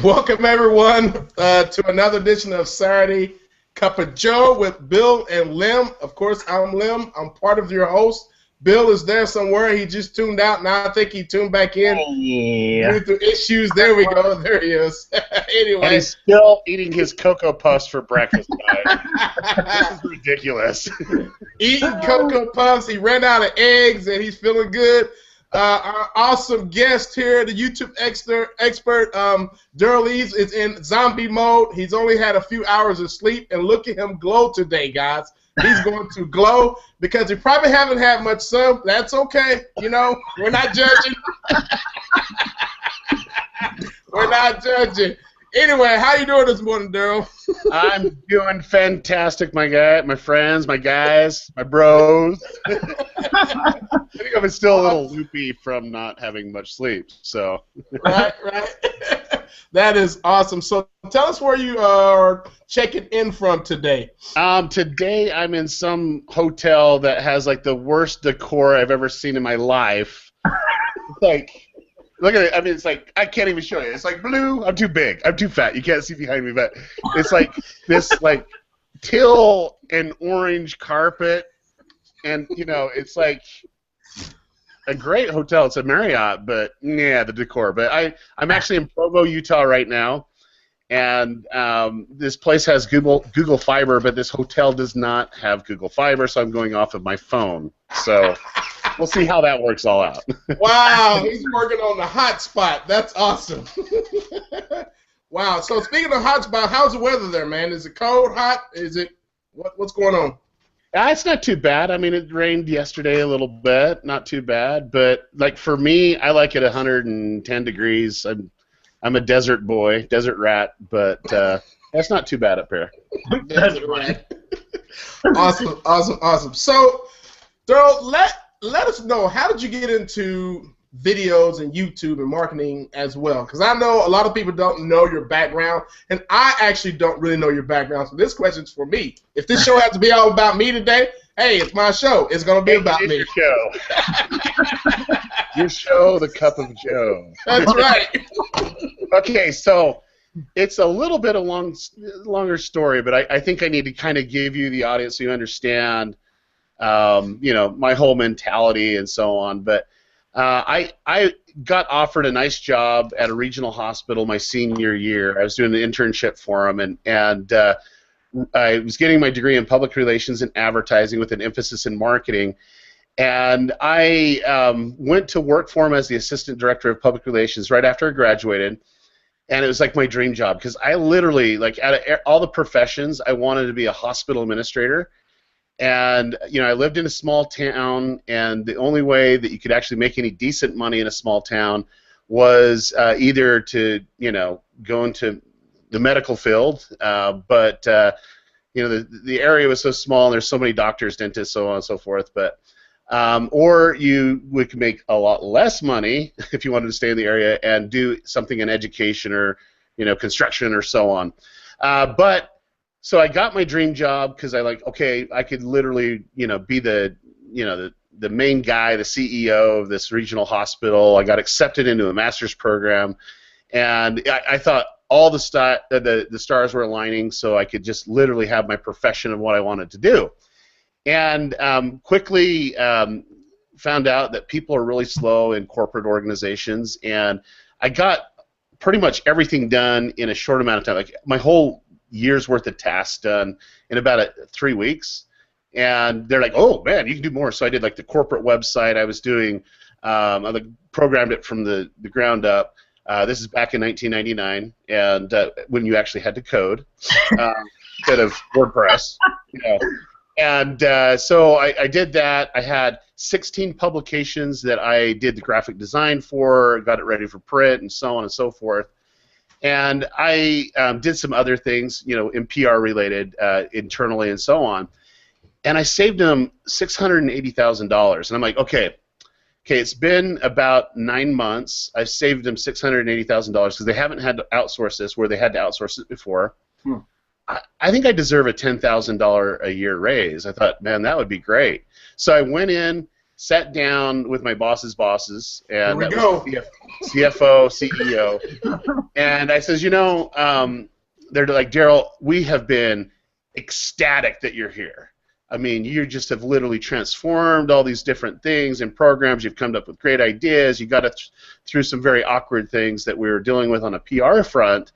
Welcome everyone to another edition of Saturday Cup of Joe with Bill and Lim. Of course, I'm Lim. I'm part of your host. Bill is there somewhere. He just tuned out. Now I think he tuned back in. Yeah. Due to issues. There we go. There he is. Anyway. And he's still eating his Cocoa Puffs for breakfast, guys. This is ridiculous. Eating Cocoa Puffs. He ran out of eggs, and he's feeling good. Our awesome guest here, the YouTube expert, Derral is in zombie mode. He's only had a few hours of sleep, and look at him glow today, guys. He's going to glow because he probably haven't had much sun. That's okay. You know, we're not judging. We're not judging. Anyway, how you doing this morning, Derral? I'm doing fantastic, my friends, my guys, my bros. I think I'm still a little loopy from not having much sleep. So. Right. That is awesome. So tell us where you are checking in from today. Today I'm in some hotel that has like the worst decor I've ever seen in my life. It's like, look at it. I mean, it's like I can't even show you. It's like blue. I'm too big. I'm too fat. You can't see behind me, but it's like this like teal and orange carpet, and you know, it's like a great hotel. It's a Marriott, but yeah, the decor. But I'm actually in Provo, Utah right now, and this place has Google Fiber, but this hotel does not have Google Fiber, so I'm going off of my phone. So we'll see how that works all out. Wow, he's working on the hotspot. That's awesome. Wow. So speaking of hotspot, how's the weather there, man? Is it cold, hot? Is it what's going on? It's not too bad. I mean, it rained yesterday a little bit. Not too bad. But, like, for me, I like it 110 degrees. I'm a desert boy, desert rat, but that's not too bad up here. Desert rat. Awesome. So, Derral, let us know, how did you get into videos and YouTube and marketing as well? Because I know a lot of people don't know your background, and I actually don't really know your background, so this question's for me. If this show has to be all about me today, hey, it's my show. It's going to be about me. Your show. Your show, The Cup of Joe. That's right. Okay, so it's a little bit of longer story, but I think I need to kind of give you the audience so you understand, you know, my whole mentality and so on. But I got offered a nice job at a regional hospital my senior year. I was doing an internship for them, and I was getting my degree in public relations and advertising with an emphasis in marketing. And I went to work for him as the assistant director of public relations right after I graduated. And it was like my dream job because I literally, like, out of all the professions, I wanted to be a hospital administrator. And, you know, I lived in a small town, and the only way that you could actually make any decent money in a small town was either to, you know, go into the medical field, but, you know, the area was so small, and there's so many doctors, dentists, so on and so forth, but, or you would make a lot less money if you wanted to stay in the area and do something in education or, you know, construction or so on. So I got my dream job because okay, I could literally, you know, be the main guy, the CEO of this regional hospital. I got accepted into a master's program, and I thought all the stars were aligning, so I could just literally have my profession of what I wanted to do. And quickly found out that people are really slow in corporate organizations, and I got pretty much everything done in a short amount of time. Like, my whole year's worth of tasks done in about 3 weeks, and they're like, "Oh man, you can do more." So I did like the corporate website. I was doing, I programmed it from the ground up. This is back in 1999, and when you actually had to code instead of WordPress, you know. And so I did that. I had 16 publications that I did the graphic design for, got it ready for print, and so on and so forth. And I did some other things, you know, in PR related, internally and so on. And I saved them $680,000. And I'm like, okay, it's been about 9 months. I've saved them $680,000 because they haven't had to outsource this where they had to outsource it before. I think I deserve a $10,000 a year raise. I thought, man, that would be great. So I went in, sat down with my boss's bosses, and Here we go. CFO, CEO, and I says, they're like, Derral, we have been ecstatic that you're here. I mean, you just have literally transformed all these different things and programs. You've come up with great ideas. You got us through some very awkward things that we were dealing with on a PR front,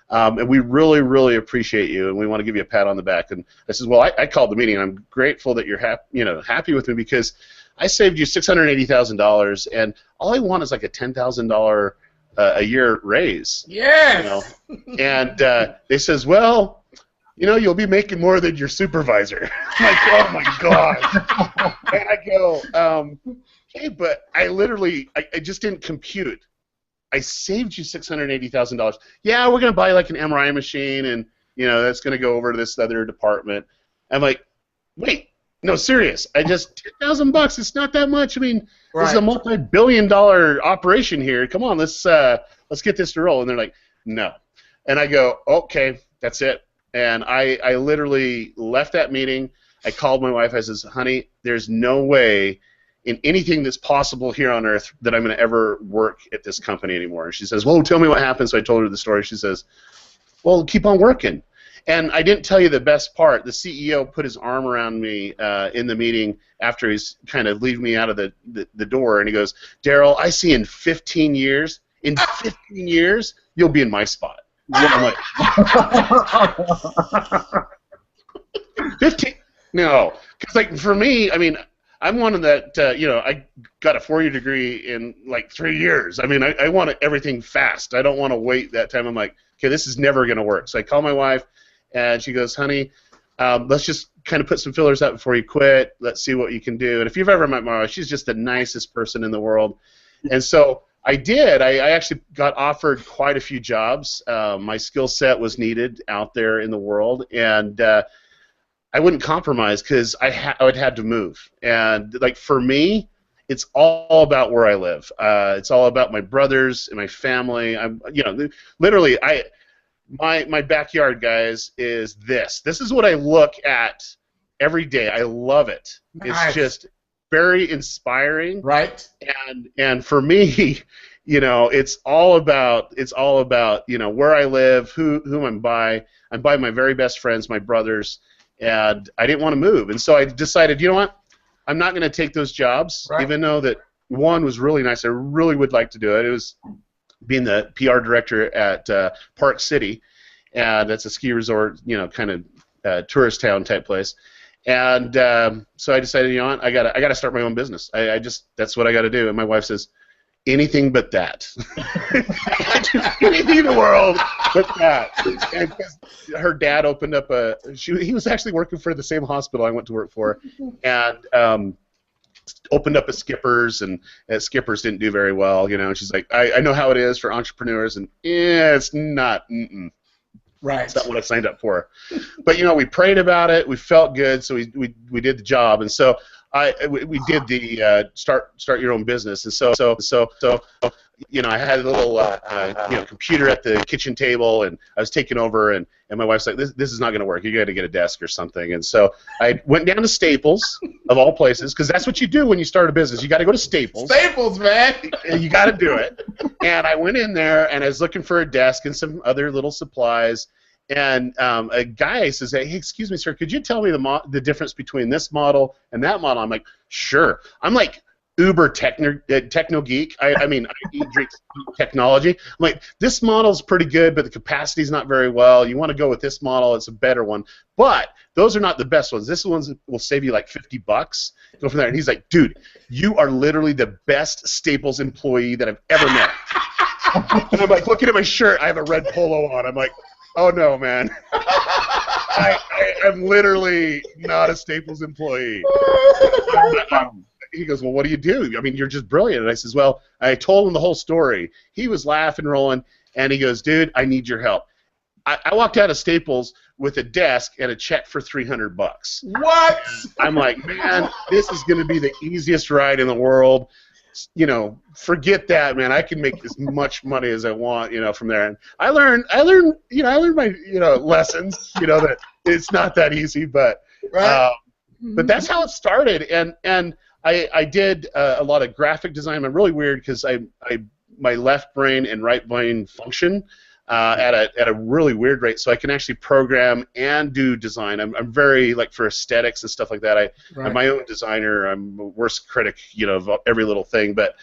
and we really, really appreciate you, and we want to give you a pat on the back. And I says, well, I called the meeting. I'm grateful that you're happy with me because I saved you $680,000, and all I want is like a $10,000 a year raise. Yes. And they says, well, you'll be making more than your supervisor. I'm like, oh my God. And I go, okay, but I just didn't compute. I saved you $680,000. Yeah, we're gonna buy like an MRI machine, and that's gonna go over to this other department. I'm like, wait, no, serious. I just $10,000. It's not that much. I mean, This is a multi-billion-dollar operation here. Come on, let's get this to roll. And they're like, no. And I go, okay, that's it. And I literally left that meeting. I called my wife. I says, honey, there's no way in anything that's possible here on earth that I'm going to ever work at this company anymore. And she says, well, tell me what happened. So I told her the story. She says, well, keep on working. And I didn't tell you the best part. The CEO put his arm around me in the meeting after he's kind of leaving me out of the door, and he goes, Derral, I see in 15 years, you'll be in my spot. I'm like, 15? No. Because, like, for me, I mean, I'm one of that, I got a 4-year degree in, like, 3 years. I mean, I want everything fast. I don't want to wait that time. I'm like, okay, this is never going to work. So I call my wife, and she goes, honey, let's just kind of put some fillers out before you quit. Let's see what you can do. And if you've ever met my wife, she's just the nicest person in the world. And so I did. I actually got offered quite a few jobs. My skill set was needed out there in the world, and I wouldn't compromise because I would had to move. And like for me, it's all about where I live. It's all about my brothers and my family. Literally, my backyard, guys, is this. This is what I look at every day. I love it. Nice. It's just very inspiring. Right. And for me, it's all about where I live, whom I'm by. I'm by my very best friends, my brothers, and I didn't want to move. And so I decided, you know what? I'm not going to take those jobs, right. Even though that one was really nice. I really would like to do it. It was being the PR director at Park City, and that's a ski resort, kind of tourist town type place. And so I decided, you know what, I gotta start my own business. That's what I got to do. And my wife says, anything but that. Anything in the world but that. And her dad opened up he was actually working for the same hospital I went to work for, and opened up a Skipper's, and Skipper's didn't do very well, and she's like, I know how it is for entrepreneurs, and it's not, right. It's not what I signed up for. But we prayed about it, we felt good, so we did the job, and so we did the start your own business, and so I had a little computer at the kitchen table, and I was taking over, and my wife's like, this is not going to work. You got to get a desk or something. And so I went down to Staples, of all places, because that's what you do when you start a business. You got to go to Staples. Staples, man. You got to do it. And I went in there, and I was looking for a desk and some other little supplies. And a guy says, hey, excuse me, sir, could you tell me the difference between this model and that model? I'm like, sure. I'm like uber techno geek. I mean, I eat, drink, technology. I'm like, this model's pretty good, but the capacity's not very well. You want to go with this model. It's a better one. But those are not the best ones. This one's will save you like $50. Go from there. And he's like, dude, you are literally the best Staples employee that I've ever met. And I'm like, looking at my shirt, I have a red polo on. I'm like, oh no, man. I'm literally not a Staples employee. He goes, well, what do you do? I mean, you're just brilliant. And I says, well, I told him the whole story. He was laughing, rolling, and he goes, dude, I need your help. I walked out of Staples with a desk and a check for $300. What? I'm like, man, this is going to be the easiest ride in the world. Forget that, man. I can make as much money as I want, from there. And I learned my, lessons, that it's not that easy, but, right. But that's how it started. And I did a lot of graphic design. I'm really weird because I my left brain and right brain function at a really weird rate, so I can actually program and do design. I'm very, like, for aesthetics and stuff like that. I'm my own designer. I'm the worst critic, of every little thing. But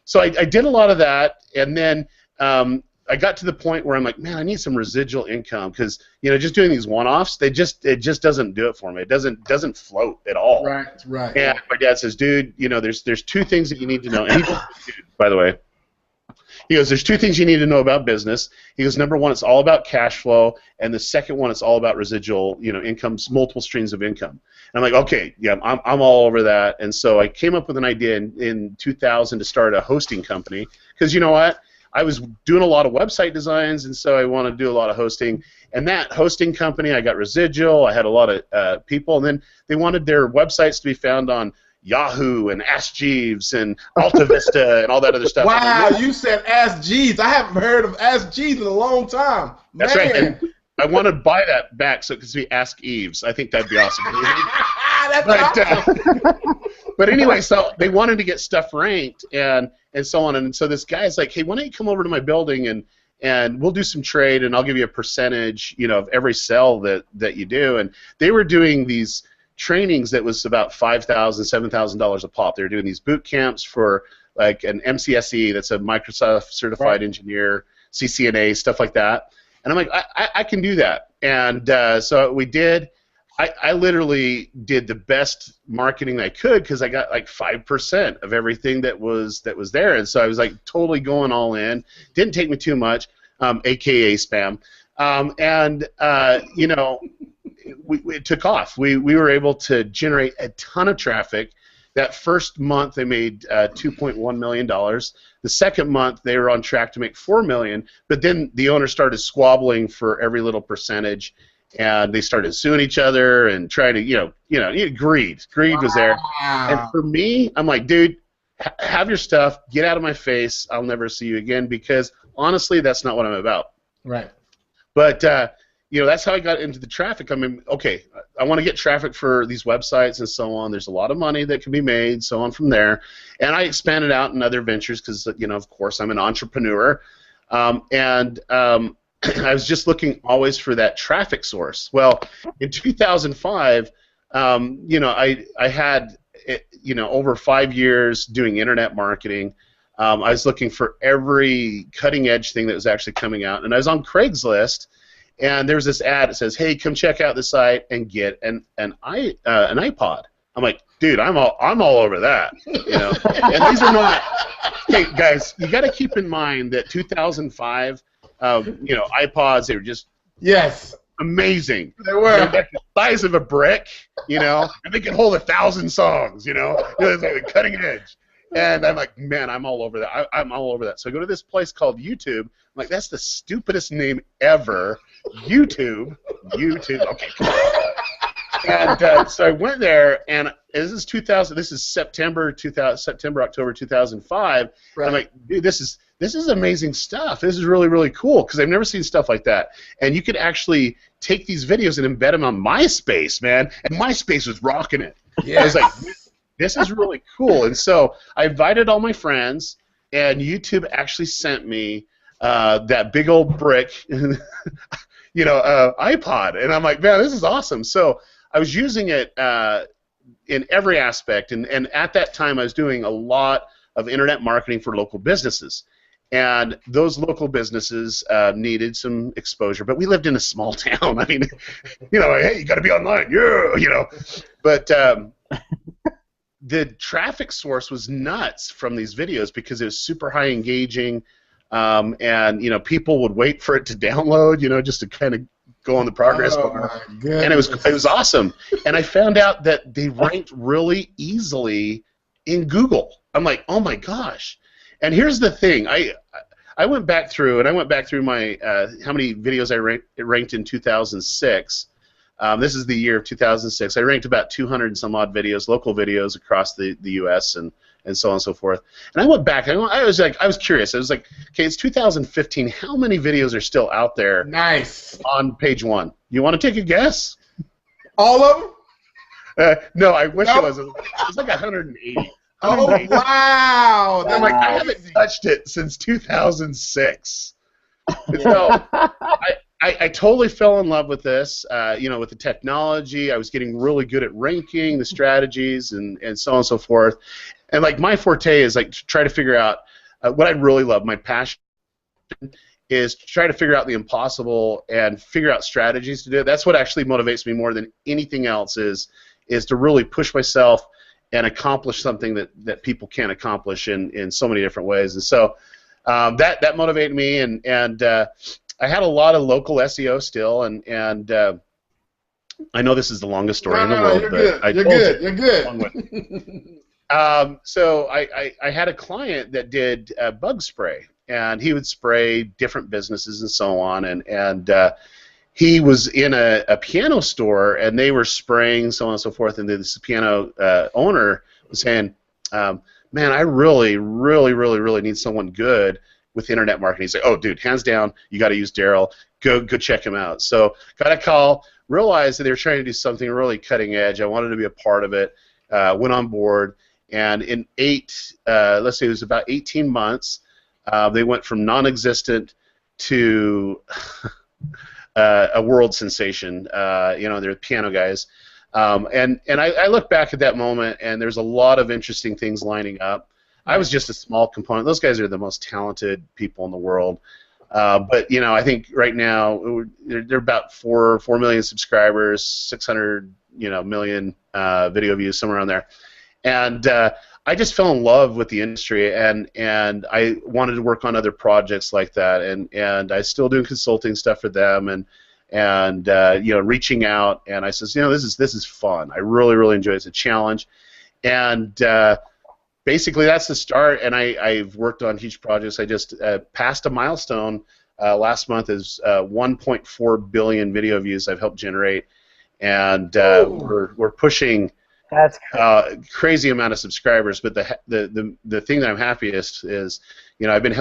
so I did a lot of that, and then I got to the point where I'm like, man, I need some residual income, because just doing these one-offs, it just doesn't do it for me. It doesn't float at all. Right. And my dad says, dude, there's two things that you need to know. And he goes, dude, by the way. He goes, there's two things you need to know about business. He goes, number one, it's all about cash flow, and the second one, it's all about residual, incomes, multiple streams of income. And I'm like, okay, yeah, I'm all over that. And so I came up with an idea in 2000 to start a hosting company, because you know what? I was doing a lot of website designs, and so I wanted to do a lot of hosting. And that hosting company, I got residual. I had a lot of people, and then they wanted their websites to be found on Yahoo and Ask Jeeves and Alta Vista and all that other stuff. Wow, you said Ask Jeeves. I haven't heard of Ask Jeeves in a long time. That's right. And I want to buy that back so it could be Ask Eves. I think that'd be awesome. But anyway, so they wanted to get stuff ranked and so on. And so this guy's like, hey, why don't you come over to my building and we'll do some trade, and I'll give you a percentage, of every sale that you do. And they were doing these trainings that was about $5,000, $7,000 a pop. They were doing these boot camps for like an MCSE, that's a Microsoft certified engineer, CCNA, stuff like that. And I'm like, I can do that. And so we did. I literally did the best marketing I could, because I got like 5% of everything that was there. And so I was like totally going all in. Didn't take me too much, AKA spam. It took off. We were able to generate a ton of traffic. That first month they made $2.1 million. The second month they were on track to make $4 million, but then the owner started squabbling for every little percentage, and they started suing each other and trying to, greed. Greed was there. And for me, I'm like, dude, have your stuff, get out of my face. I'll never see you again, because honestly, that's not what I'm about. Right. But that's how I got into the traffic. I mean, okay, I want to get traffic for these websites and so on. There's a lot of money that can be made, so on from there. And I expanded out in other ventures because, of course, I'm an entrepreneur. I was just looking always for that traffic source. Well, in 2005, I had, over 5 years doing internet marketing. I was looking for every cutting-edge thing that was actually coming out. And I was on Craigslist, and there was this ad that says, hey, come check out the site and get an iPod. I'm like, dude, I'm all over that. And these are not, hey, guys, you got to keep in mind that 2005, iPods, they were just amazing. They were. They're like the size of a brick, and they could hold 1,000 songs, it's like cutting edge. And I'm like, man, I'm all over that. I'm all over that. So I go to this place called YouTube. I'm like, that's the stupidest name ever. YouTube. Okay, come on. And so I went there, and this is 2000. This is September, October 2005. Right. I'm like, dude, this is amazing stuff. This is really, really cool, because I've never seen stuff like that. And you could actually take these videos and embed them on MySpace, man. And MySpace was rocking it. Yeah. I was like, this is really cool. And so I invited all my friends, and YouTube actually sent me that big old brick, iPod. And I'm like, man, this is awesome. So I was using it in every aspect. And at that time, I was doing a lot of internet marketing for local businesses. And those local businesses needed some exposure. But we lived in a small town. I mean, hey, you got to be online. Yeah, But the traffic source was nuts from these videos, because it was super high engaging, and people would wait for it to download, just to kind of go on the progress bar. And it was awesome. And I found out that they ranked really easily in Google. I'm like, oh my gosh. And here's the thing, I went back through my how many videos I ranked in 2006. This is the year of 2006. I ranked about 200 and some odd videos, local videos across the U.S. and so on and so forth. And I went back. I was curious. I was like, okay, it's 2015. How many videos are still out there? Nice. On page one. You want to take a guess? All of them? No, I wish it was. It was like 180. Oh, wow. I'm like, I haven't touched it since 2006. So I totally fell in love with this, with the technology. I was getting really good at ranking, the strategies, and so on and so forth. And like my forte is like to try to figure out what I really love. My passion is to try to figure out the impossible and figure out strategies to do it. That's what actually motivates me more than anything else is to really push myself and accomplish something that people can't accomplish in so many different ways. And so that motivated me, and I had a lot of local SEO still, and I know this is the longest story in the world, but you're good. So I had a client that did bug spray, and he would spray different businesses and so on, and he was in a piano store, and they were spraying so on and so forth, and this piano owner was saying, man, I really, really, really, really need someone good with internet marketing. He's like, oh, dude, hands down, you got to use Derral. Go check him out. So got a call, realized that they were trying to do something really cutting edge. I wanted to be a part of it, went on board, and in let's say it was about 18 months, they went from non-existent to a world sensation. They're piano guys. And I look back at that moment, and there's a lot of interesting things lining up. I was just a small component. Those guys are the most talented people in the world. But I think right now they're about 4 million subscribers, 600 million video views, somewhere around there. And I just fell in love with the industry, and I wanted to work on other projects like that, and I still doing consulting stuff for them, and reaching out, and I says, this is fun. I really, really enjoy it. It's a challenge, and basically that's the start. And I've worked on huge projects. I just passed a milestone last month is 1.4 billion video views I've helped generate, and we're pushing. That's crazy amount of subscribers. But the thing that I'm happiest is, I've been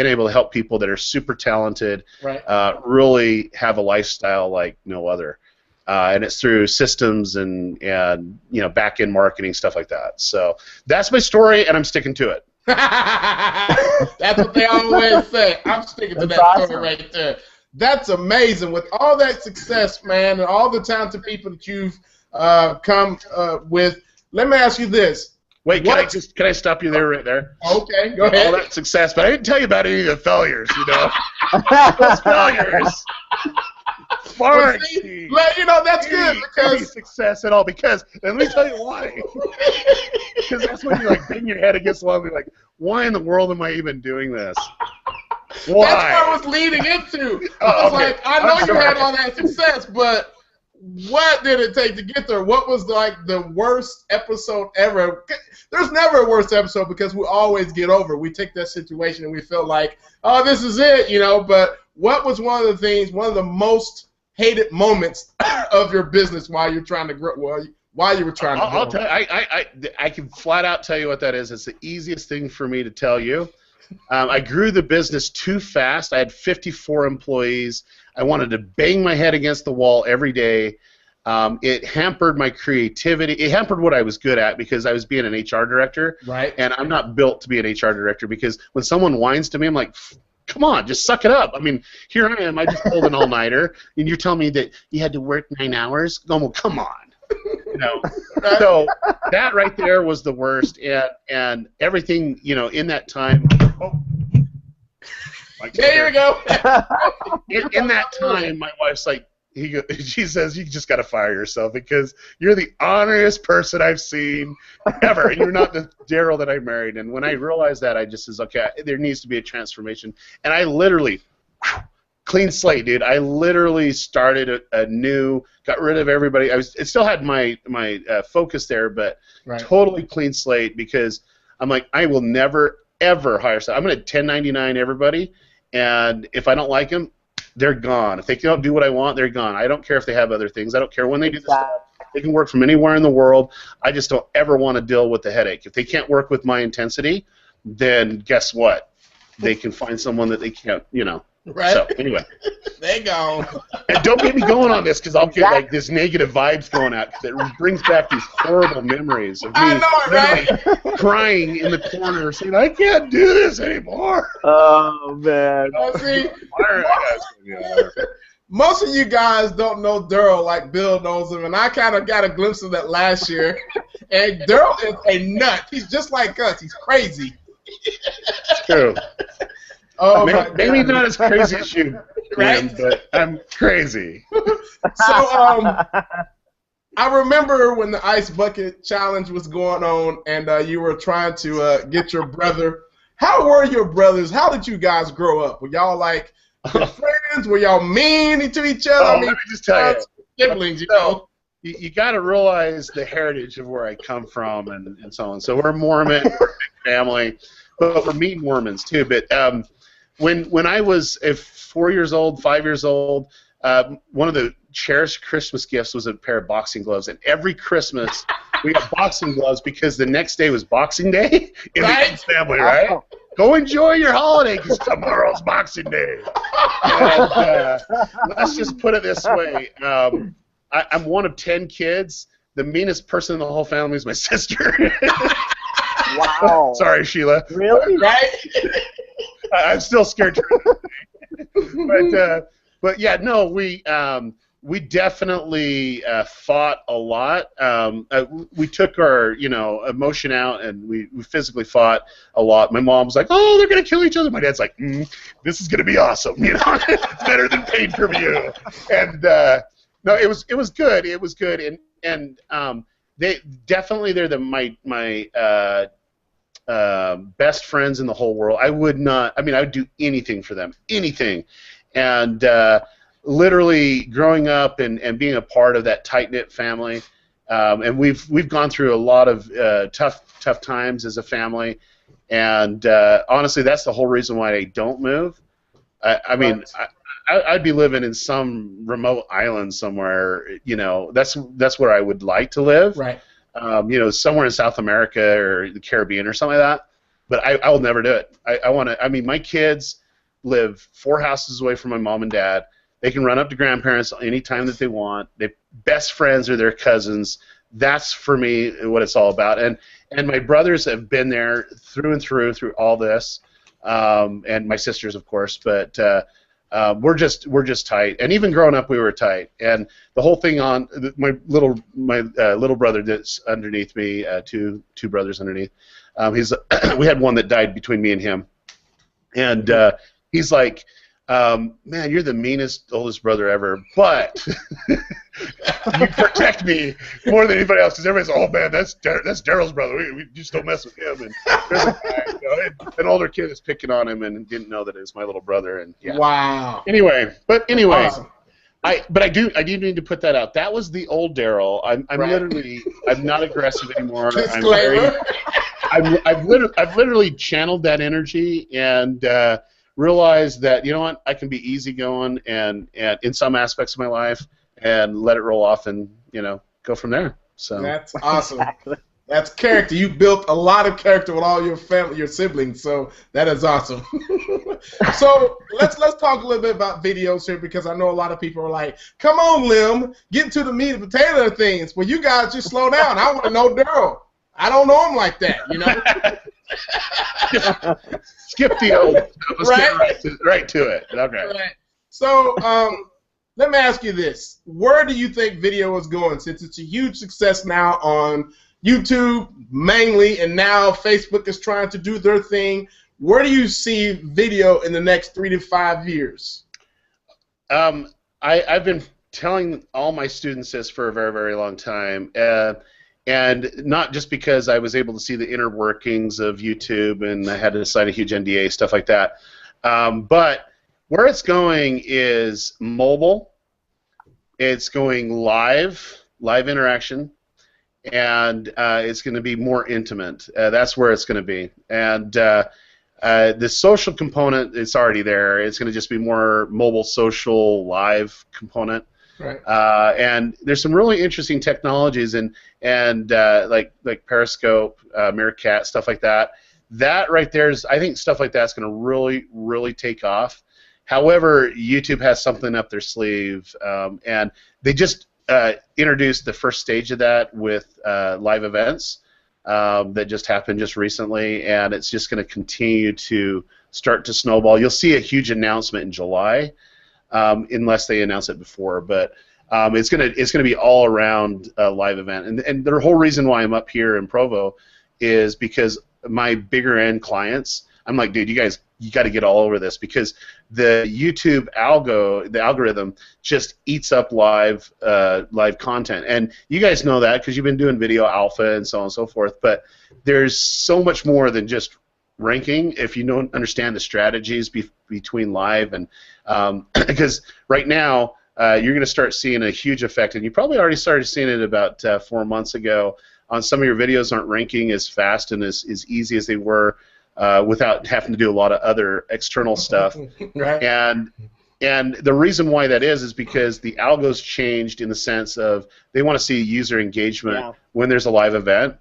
able to help people that are super talented, right. Really have a lifestyle like no other, and it's through systems and back end marketing, stuff like that. So that's my story, and I'm sticking to it. That's what they always say. I'm sticking to that story right there. That's amazing. With all that success, man, and all the talented people that you've come with. Let me ask you this. Wait, can I stop you there, right there? Okay, go ahead. All that success, but I didn't tell you about any of the failures, Those failures. Well, see, that's good because success at all. Because, and let me tell you why. Because that's when you bang your head against the wall and be like, why in the world am I even doing this? Why? That's what I was leading into. I was I know you had all that success, but what did it take to get there? What was the worst episode ever? There's never a worst episode because we always get over. We take that situation and we feel like, oh, this is it, But what was one of the most hated moments of your business while you're trying to grow? While you were trying to grow? I'll tell you. I can flat out tell you what that is. It's the easiest thing for me to tell you. I grew the business too fast. I had 54 employees. I wanted to bang my head against the wall every day. It hampered my creativity. It hampered what I was good at because I was being an HR director. Right. And I'm not built to be an HR director because when someone whines to me, I'm like, come on, just suck it up. I mean, here I am. I just pulled an all-nighter, and you're telling me that you had to work 9 hours? Well, come on. So that right there was the worst, and everything, in that time. There you go. In that time, my wife's like, she says, you just got to fire yourself because you're the honest person I've seen ever, and you're not the Derral that I married. And when I realized that, I just says, okay, there needs to be a transformation. And I literally, clean slate, dude. I literally started a new, got rid of everybody. It still had my focus there, but totally clean slate because I'm like, I will never, ever hire someone. I'm going to 1099 everybody, and if I don't like them, they're gone. If they don't do what I want, they're gone. I don't care if they have other things. I don't care when they do this stuff. They can work from anywhere in the world. I just don't ever want to deal with the headache. If they can't work with my intensity, then guess what? They can find someone that they can't, Right. So anyway, they go. and don't get me going on this because I'll get like this negative vibes going out because it brings back these horrible memories of me right? crying in the corner saying I can't do this anymore. Oh man. See, most of you guys don't know Derral like Bill knows him, and I kind of got a glimpse of that last year. And Derral is a nut. He's just like us. He's crazy. It's true. Oh, maybe not as crazy as you, right? but I'm crazy. So, I remember when the Ice Bucket Challenge was going on, and you were trying to get your brother. How were your brothers? How did you guys grow up? Were y'all like good friends? Were y'all mean to each other? I mean, let me just tell you, siblings, you know. You got to realize the heritage of where I come from and so on. So we're Mormon, we're a big family, but we're mean Mormons too. But when I was 4 years old, 5 years old, one of the cherished Christmas gifts was a pair of boxing gloves. And every Christmas we had boxing gloves because the next day was Boxing Day in the family, right? Go enjoy your holiday because tomorrow's Boxing Day. And, let's just put it this way. I'm one of 10 kids. The meanest person in the whole family is my sister. Wow. Sorry, Sheila. Really? Right? I'm still scared to but yeah, no, we definitely fought a lot. We took our emotion out, and we physically fought a lot. My mom was like, "Oh, they're gonna kill each other." My dad's like, "This is gonna be awesome. It's better than pay-per-view." And no, it was good. It was good, and they're my best friends in the whole world. I would do anything for them, anything. And literally growing up and being a part of that tight-knit family, and we've gone through a lot of tough times as a family, and honestly, that's the whole reason why I don't move. I'd be living in some remote island somewhere. That's where I would like to live. Right. Somewhere in South America or the Caribbean or something like that. But I will never do it. I want to. I mean, my kids live 4 houses away from my mom and dad. They can run up to grandparents anytime that they want. Their best friends are their cousins. That's for me what it's all about. And my brothers have been there through and through all this, and my sisters, of course. But we're just tight. And even growing up, we were tight. And the whole thing on my little brother that's underneath me, two brothers underneath. We had one that died between me and him, and he's like, man, you're the meanest oldest brother ever, but you protect me more than anybody else because everybody's, oh man, that's Derral's brother. We just don't mess with him. And there's a guy, an older kid that's picking on him and didn't know that it was my little brother. And yeah. Wow. Anyway, awesome. I do need to put that out. That was the old Derral. I'm not aggressive anymore. I've literally channeled that energy and realized that, you know what, I can be easygoing and in some aspects of my life and let it roll off and go from there. So that's awesome. Exactly. That's character. You built a lot of character with all your family, your siblings. So that is awesome. So let's talk a little bit about videos here because I know a lot of people are like, "Come on, Lim, get into the meat and potato of things." Well, you guys just slow down. I want to know Derral. I don't know him like that, Skip the old. Let's get right to it. Okay. Right. So let me ask you this: where do you think video is going? Since it's a huge success now on YouTube mainly, and now Facebook is trying to do their thing. Where do you see video in the next 3 to 5 years? I've been telling all my students this for a very, very long time, and not just because I was able to see the inner workings of YouTube and I had to sign a huge NDA, stuff like that, but where it's going is mobile. It's going live interaction. And it's going to be more intimate. That's where it's going to be. And the social component, it's already there. It's going to just be more mobile, social, live component. Right. And there's some really interesting technologies and like Periscope, Meerkat, stuff like that. That right there is, I think stuff like that's going to really, really take off. However, YouTube has something up their sleeve, and they just introduced the first stage of that with live events that just happened just recently, and it's just going to continue to start to snowball. You'll see a huge announcement in July, unless they announce it before, but it's gonna be all around a live event, and the whole reason why I'm up here in Provo is because my bigger end clients, I'm like, dude, you got to get all over this, because the YouTube the algorithm just eats up live content, and you guys know that because you've been doing video alpha and so on and so forth. But there's so much more than just ranking if you don't understand the strategies between live and because right now you're going to start seeing a huge effect, and you probably already started seeing it about 4 months ago. On some of your videos aren't ranking as fast and as easy as they were without having to do a lot of other external stuff. Right. And the reason why that is because the algos changed in the sense of they want to see user engagement when there's a live event,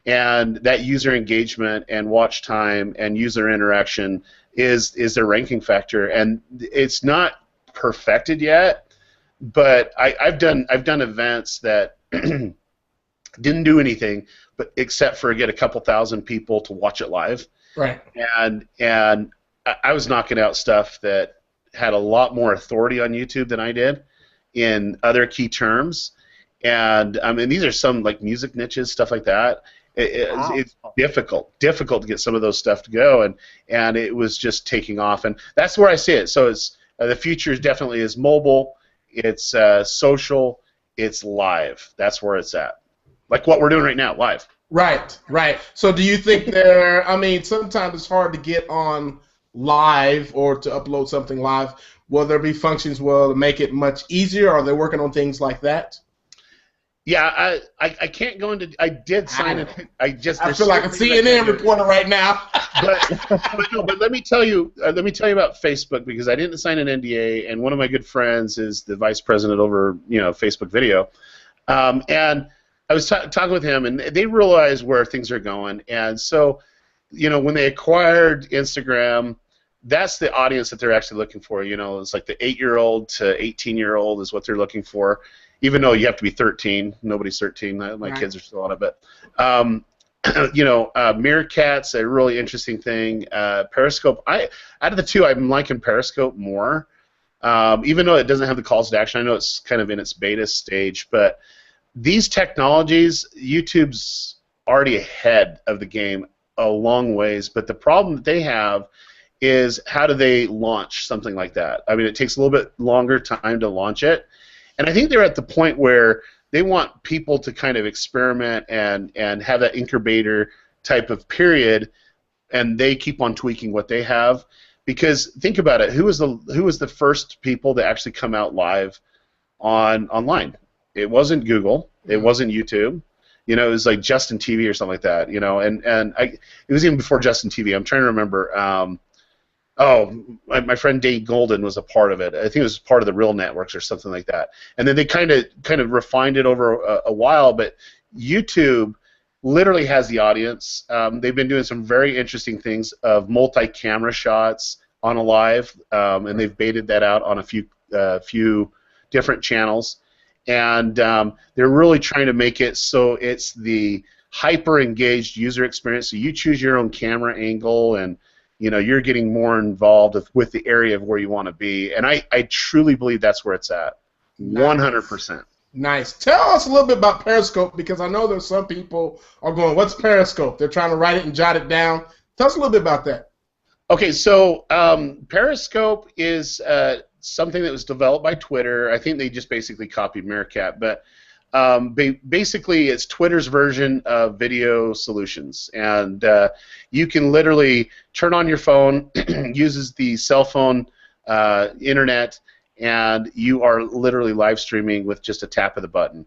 and that user engagement and watch time and user interaction is their ranking factor, and it's not perfected yet, but I've done events that didn't do anything but except for get a couple thousand people to watch it live. Right. And I was knocking out stuff that had a lot more authority on YouTube than I did in other key terms. And I mean, these are some like music niches, stuff like that. It's difficult to get some of those stuff to go, and it was just taking off, and that's where I see it. So it's the future definitely is mobile, it's social, it's live. That's where it's at. Like what we're doing right now, live. Right, right. So do you think I mean, sometimes it's hard to get on live or to upload something live. Will there be functions to make it much easier? Are they working on things like that? Yeah, I can't go into. I did sign it. I feel like a CNN reporter right now. but let me tell you about Facebook, because I didn't sign an NDA, and one of my good friends is the vice president over Facebook Video, and I was talking with him, and they realize where things are going, and so when they acquired Instagram, that's the audience that they're actually looking for. It's like the 8-year-old to 18-year-old is what they're looking for. Even though you have to be 13, nobody's 13. My kids are still on it, but Meerkat's a really interesting thing. Periscope, out of the two, I'm liking Periscope more, even though it doesn't have the calls to action. I know it's kind of in its beta stage, but these technologies, YouTube's already ahead of the game a long ways. But the problem that they have is how do they launch something like that? I mean, it takes a little bit longer time to launch it. And I think they're at the point where they want people to kind of experiment and have that incubator type of period, and they keep on tweaking what they have. Because think about it, who was the first people to actually come out live online? It wasn't Google, it wasn't YouTube. It was like Justin TV or something like that. It was even before Justin TV. I'm trying to remember. My friend Dane Golden was a part of it. I think it was part of the Real Networks or something like that. And then they kind of refined it over a while. But YouTube literally has the audience. They've been doing some very interesting things of multi-camera shots on a live, and they've baited that out on a few different channels. And they're really trying to make it so it's the hyper-engaged user experience. So you choose your own camera angle, and you're getting more involved with the area of where you want to be, and I truly believe that's where it's at, 100%. Nice. Tell us a little bit about Periscope, because I know there's some people are going, what's Periscope? They're trying to write it and jot it down. Tell us a little bit about that. Okay, so Periscope is something that was developed by Twitter. I think they just basically copied Meerkat, but basically it's Twitter's version of video solutions, and you can literally turn on your phone, uses the cell phone internet, and you are literally live streaming with just a tap of the button.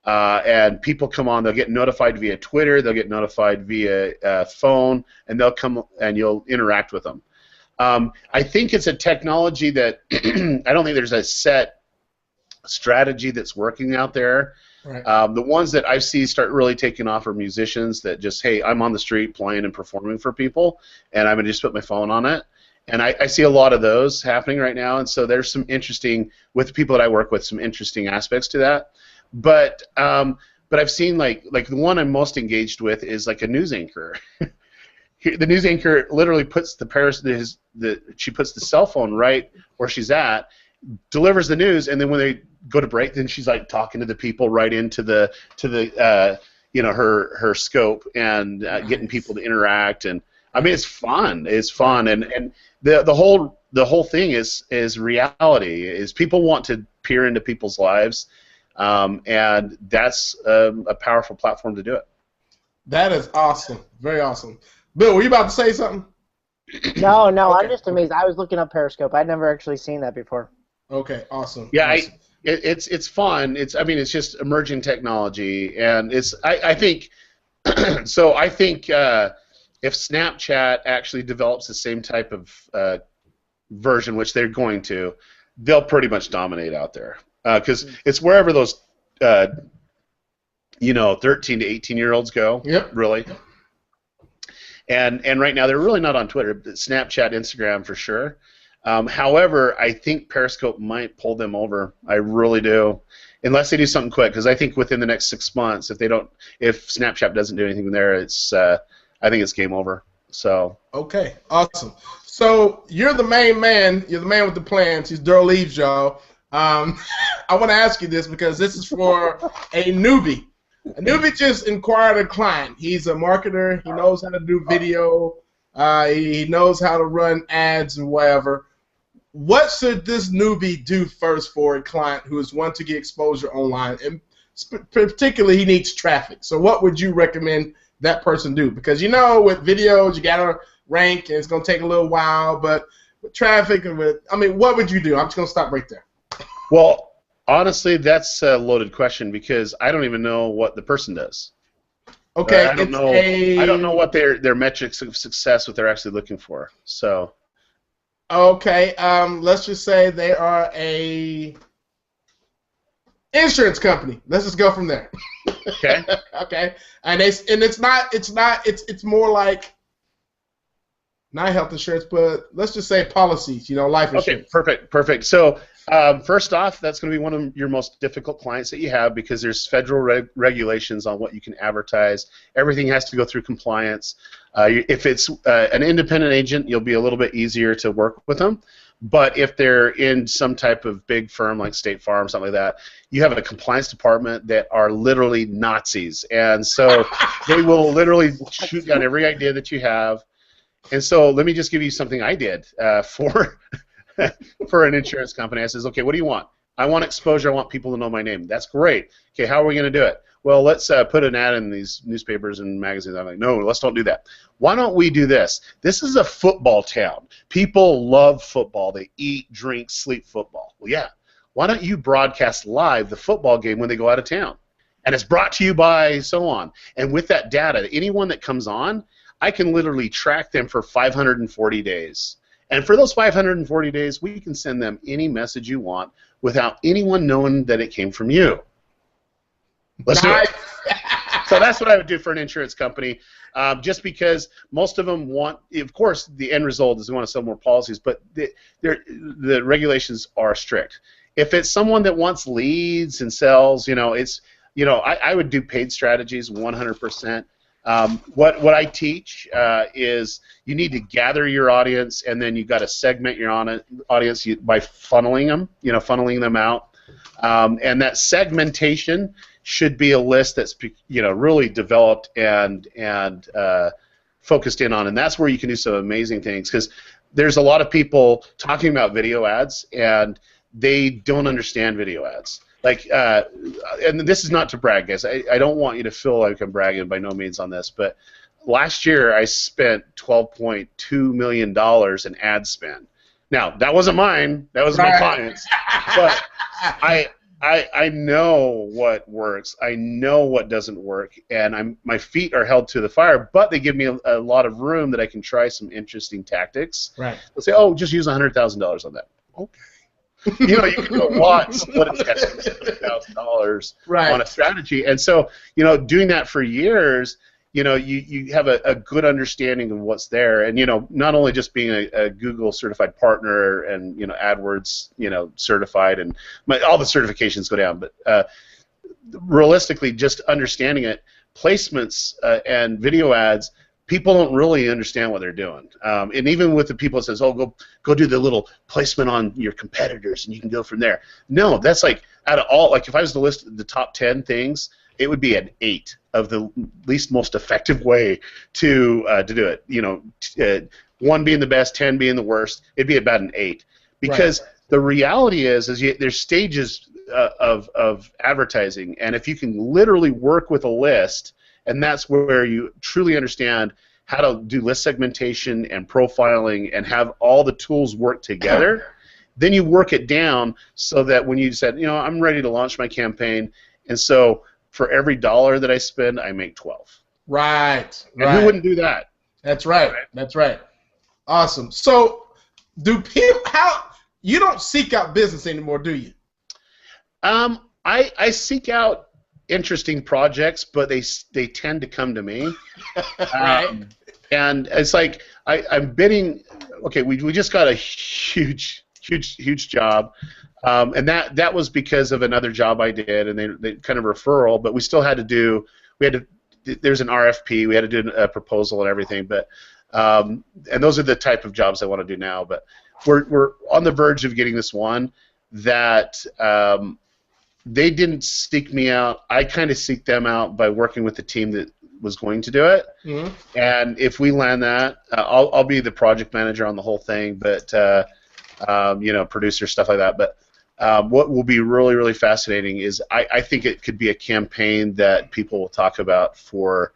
And people come on, they'll get notified via Twitter, they'll get notified via phone, and they'll come and you'll interact with them. I think it's a technology that I don't think there's a set strategy that's working out there. Right. The ones that I see start really taking off are musicians that just, hey, I'm on the street playing and performing for people, and I'm going to just put my phone on it, And I see a lot of those happening right now, and so there's some interesting, with the people that I work with, some interesting aspects to that. But I've seen like the one I'm most engaged with is like a news anchor. The news anchor literally puts she puts the cell phone right where she's at, delivers the news, and then when they go to break, then she's like talking to the people right into the her scope and getting people to interact. And I mean, it's fun. It's fun, and the whole thing is reality. Is people want to peer into people's lives, and that's a powerful platform to do it. That is awesome. Very awesome. Bill, were you about to say something? No, okay. Okay. I'm just amazed. I was looking up Periscope. I'd never actually seen that before. Okay, awesome. Yeah, awesome. It's fun. It's just emerging technology, and I think so. I think if Snapchat actually develops the same type of version, which they're going to, they'll pretty much dominate out there because it's wherever those 13 to 18-year-olds go. Yep. Really. And right now they're really not on Twitter, but Snapchat, Instagram for sure. However, I think Periscope might pull them over. I really do, unless they do something quick. Because I think within the next 6 months, if Snapchat doesn't do anything there, I think it's game over. So. Okay, awesome. So you're the main man. You're the man with the plans. He's Derral Eves, y'all. I want to ask you this because this is for a newbie. A newbie just inquired a client. He's a marketer. He knows how to do video. He knows how to run ads and whatever. What should this newbie do first for a client who is wanting to get exposure online? And particularly, he needs traffic. So what would you recommend that person do? Because with videos, you got to rank, and it's going to take a little while. But with traffic, what would you do? I'm just going to stop right there. Well, honestly, that's a loaded question because I don't even know what the person does. Okay, I don't know what their metrics of success, what they're actually looking for. So. Okay, let's just say they are a insurance company. Let's just go from there. Okay. Okay, it's more like not health insurance, but let's just say policies. Life insurance. Okay, perfect. So first off, that's going to be one of your most difficult clients that you have because there's federal regulations on what you can advertise. Everything has to go through compliance. If it's an independent agent, you'll be a little bit easier to work with them. But if they're in some type of big firm like State Farm, something like that, you have a compliance department that are literally Nazis. And so they will literally shoot down every idea that you have. And so let me just give you something I did for an insurance company. I says, okay, what do you want? I want exposure. I want people to know my name. That's great. Okay, how are we going to do it? Well, let's put an ad in these newspapers and magazines. I'm like, no, let's don't do that. Why don't we do this? This is a football town. People love football. They eat, drink, sleep football. Well, yeah. Why don't you broadcast live the football game when they go out of town? And it's brought to you by so on. And with that data, anyone that comes on, I can literally track them for 540 days. And for those 540 days, we can send them any message you want without anyone knowing that it came from you. Let's do it. So that's what I would do for an insurance company, just because most of them want, of course, the end result is they want to sell more policies, but the regulations are strict. If it's someone that wants leads and sells, I would do paid strategies 100%. What I teach is you need to gather your audience, and then you got to segment your audience by funneling them out, and that segmentation should be a list that's really developed and focused in on, and that's where you can do some amazing things because there's a lot of people talking about video ads and they don't understand video ads. Like, and this is not to brag, guys. I don't want you to feel like I'm bragging by no means on this, but last year I spent $12.2 million in ad spend. Now, that wasn't mine. That was my clients. But I know what works. I know what doesn't work, and my feet are held to the fire, but they give me a lot of room that I can try some interesting tactics. Right. They'll say, oh, just use $100,000 on that. Okay. You can do a lot, split a test $1,000 on a strategy. And so, doing that for years, you have a good understanding of what's there, and not only just being a Google certified partner and AdWords certified, and all the certifications go down, but realistically, just understanding it, placements and video ads, people don't really understand what they're doing, and even with the people that says, "Oh, go do the little placement on your competitors, and you can go from there." No, that's like out of all, like if I was to list the top 10 things, it would be an 8 of the least most effective way to do it. 1 being the best, 10 being the worst. It'd be about an 8, because the reality is there's stages of advertising, and if you can literally work with a list, and that's where you truly understand how to do list segmentation and profiling and have all the tools work together, then you work it down so that when you said, I'm ready to launch my campaign, and so for every $1 that I spend, I make 12. Right. And who wouldn't do that? That's right. That's right. Awesome. So, you don't seek out business anymore, do you? I seek out interesting projects, but they tend to come to me. Right. And it's like I'm bidding. Okay, we just got a huge job. And that was because of another job I did, and they kind of referral, but we still had to do. There's an RFP. We had to do a proposal and everything, but and those are the type of jobs I want to do now. But we're on the verge of getting this one that they didn't seek me out. I kind of seek them out by working with the team that was going to do it. Mm-hmm. And if we land that, I'll be the project manager on the whole thing, but producer, stuff like that. But what will be really, really fascinating is I think it could be a campaign that people will talk about for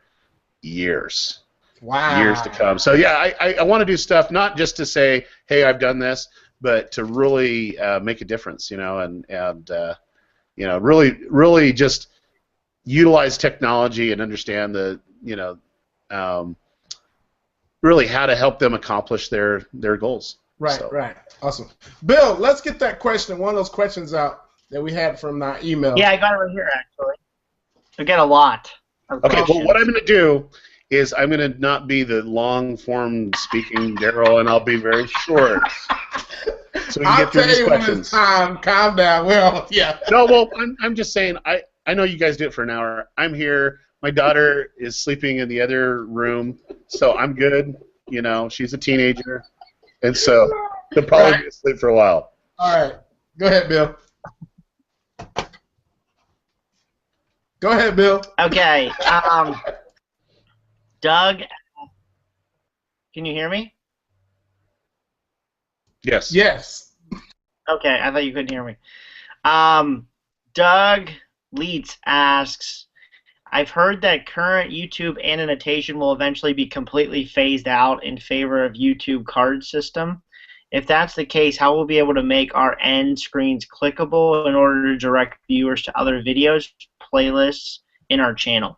years. Wow. Years to come. So yeah, I want to do stuff not just to say, hey, I've done this, but to really make a difference, and really just utilize technology and understand really how to help them accomplish their goals. Right, right. Awesome. Bill, let's get that question, one of those questions out that we had from our email. Yeah, I got it right here, actually. We got a lot of questions. Well, what I'm going to do is I'm going to not be the long-form speaking Derral, and I'll be very short. So we can get through these questions. I'll tell you when it's time. Calm down. Well, yeah. No, well, I'm just saying, I know you guys do it for an hour. I'm here. My daughter is sleeping in the other room, so I'm good. She's a teenager. And so they'll probably be asleep for a while. All right. Go ahead, Bill. Go ahead, Bill. Okay. Doug, can you hear me? Yes. Yes. Okay, I thought you couldn't hear me. Doug Leitz asks, I've heard that current YouTube annotation will eventually be completely phased out in favor of YouTube card system. If that's the case, how will we be able to make our end screens clickable in order to direct viewers to other videos, playlists in our channel?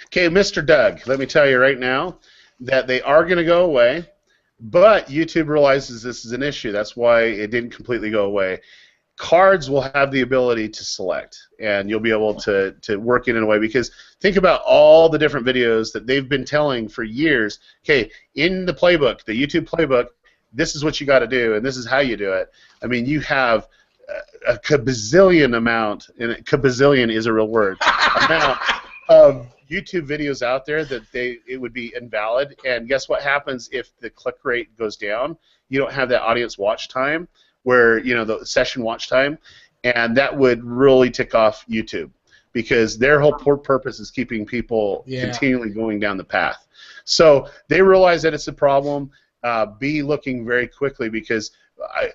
Okay, Mr. Doug, let me tell you right now that they are going to go away, but YouTube realizes this is an issue. That's why it didn't completely go away. Cards will have the ability to select, and you'll be able to work it in a way, because think about all the different videos that they've been telling for years. Okay, in the playbook, the YouTube playbook, this is what you got to do, and this is how you do it. I mean, you have a kabazillion amount, and kabazillion is a real word, amount of YouTube videos out there that it would be invalid. And guess what happens if the click rate goes down? You don't have that audience watch time, where the session watch time, and that would really tick off YouTube, because their whole purpose is keeping people continually going down the path. So they realize that it's a problem. Be looking very quickly, because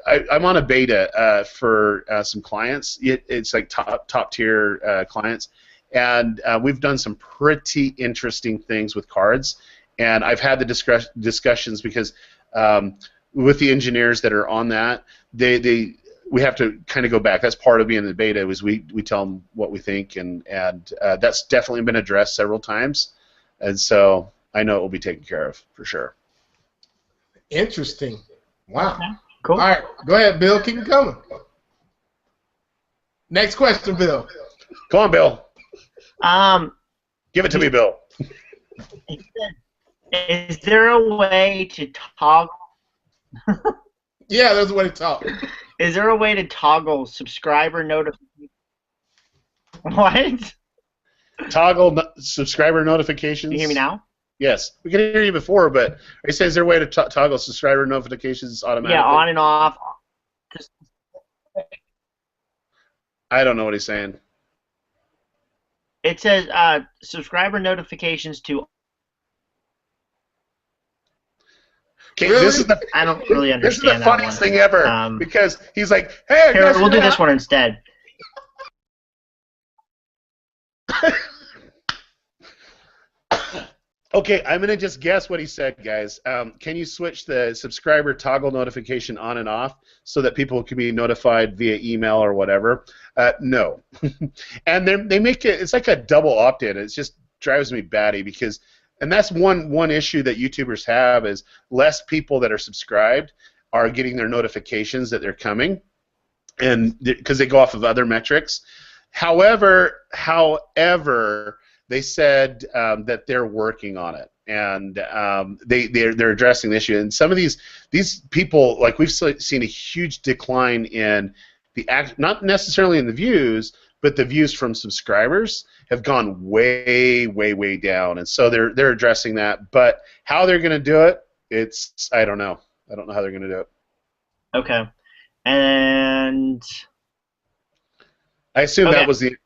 I'm on a beta for some clients. It's like top tier clients, and we've done some pretty interesting things with cards. And I've had the discussions, because with the engineers that are on that, we have to kind of go back. That's part of being in the beta, is we tell them what we think, and that's definitely been addressed several times, and so I know it will be taken care of for sure. Interesting. Wow. Okay, cool. All right, go ahead, Bill. Keep it coming. Next question, Bill. Come on, Bill. Give it to me, Bill. Is there a way to toggle? Yeah, there's a way to talk. Is there a way to toggle subscriber notifications? What? Toggle subscriber Can notifications. you hear me now? Yes, we can hear you before, but he says, is there a way to toggle subscriber notifications automatically? Yeah, on and off. I don't know what he's saying. It says subscriber notifications to. Okay, Really? I don't really This is understand the funniest thing ever because he's like, "Hey, here, we'll do this one instead." Okay, I'm gonna just guess what he said, guys. Can you switch the subscriber toggle notification on and off so that people can be notified via email or whatever? No, and they make it. It's like a double opt-in. It just drives me batty because, and that's one issue that YouTubers have is less people that are subscribed are getting their notifications that they're coming, and because they go off of other metrics. However, they said that they're working on it, and they're addressing the issue. And some of these people, like we've seen a huge decline in the not necessarily in the views, but the views from subscribers have gone way down. And so they're addressing that. But how they're going to do it, I don't know. I don't know how they're going to do it. Okay, and I assume that was the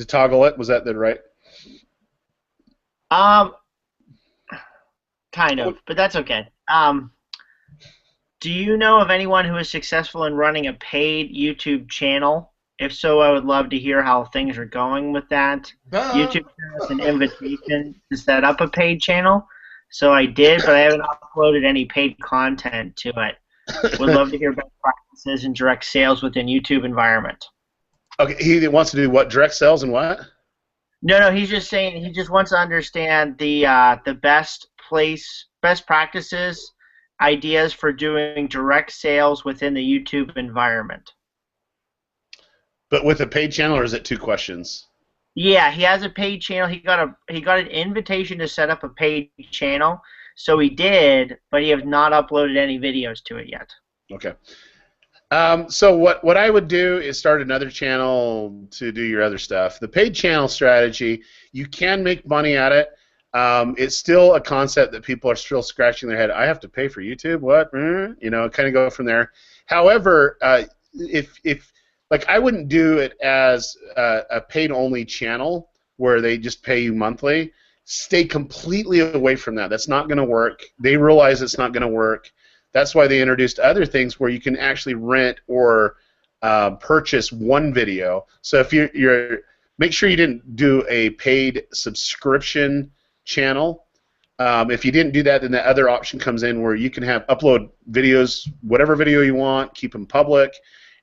toggle it. Was that the right? Kind of, but that's okay. Do you know of anyone who is successful in running a paid YouTube channel? If so, I would love to hear how things are going with that. YouTube sent us an invitation to set up a paid channel, so I did, but I haven't uploaded any paid content to it. Would love to hear best practices in direct sales within YouTube environment. Okay, he wants to do what? Direct sales and what? No, he's just saying he just wants to understand the best practices, ideas for doing direct sales within the YouTube environment. But with a paid channel, or is it two questions? Yeah, he has a paid channel. He got an invitation to set up a paid channel, so he did, but he has not uploaded any videos to it yet. Okay. So what I would do is start another channel to do your other stuff. The paid channel strategy, you can make money at it. It's still a concept that people are still scratching their head. I have to pay for YouTube? What? You know, kind of go from there. However, if like I wouldn't do it as a paid-only channel where they just pay you monthly. Stay completely away from that. That's not going to work. They realize it's not going to work. That's why they introduced other things where you can actually rent or purchase one video. So if you're make sure you didn't do a paid subscription channel. If you didn't do that, then the other option comes in where you can have upload videos, whatever video you want, keep them public,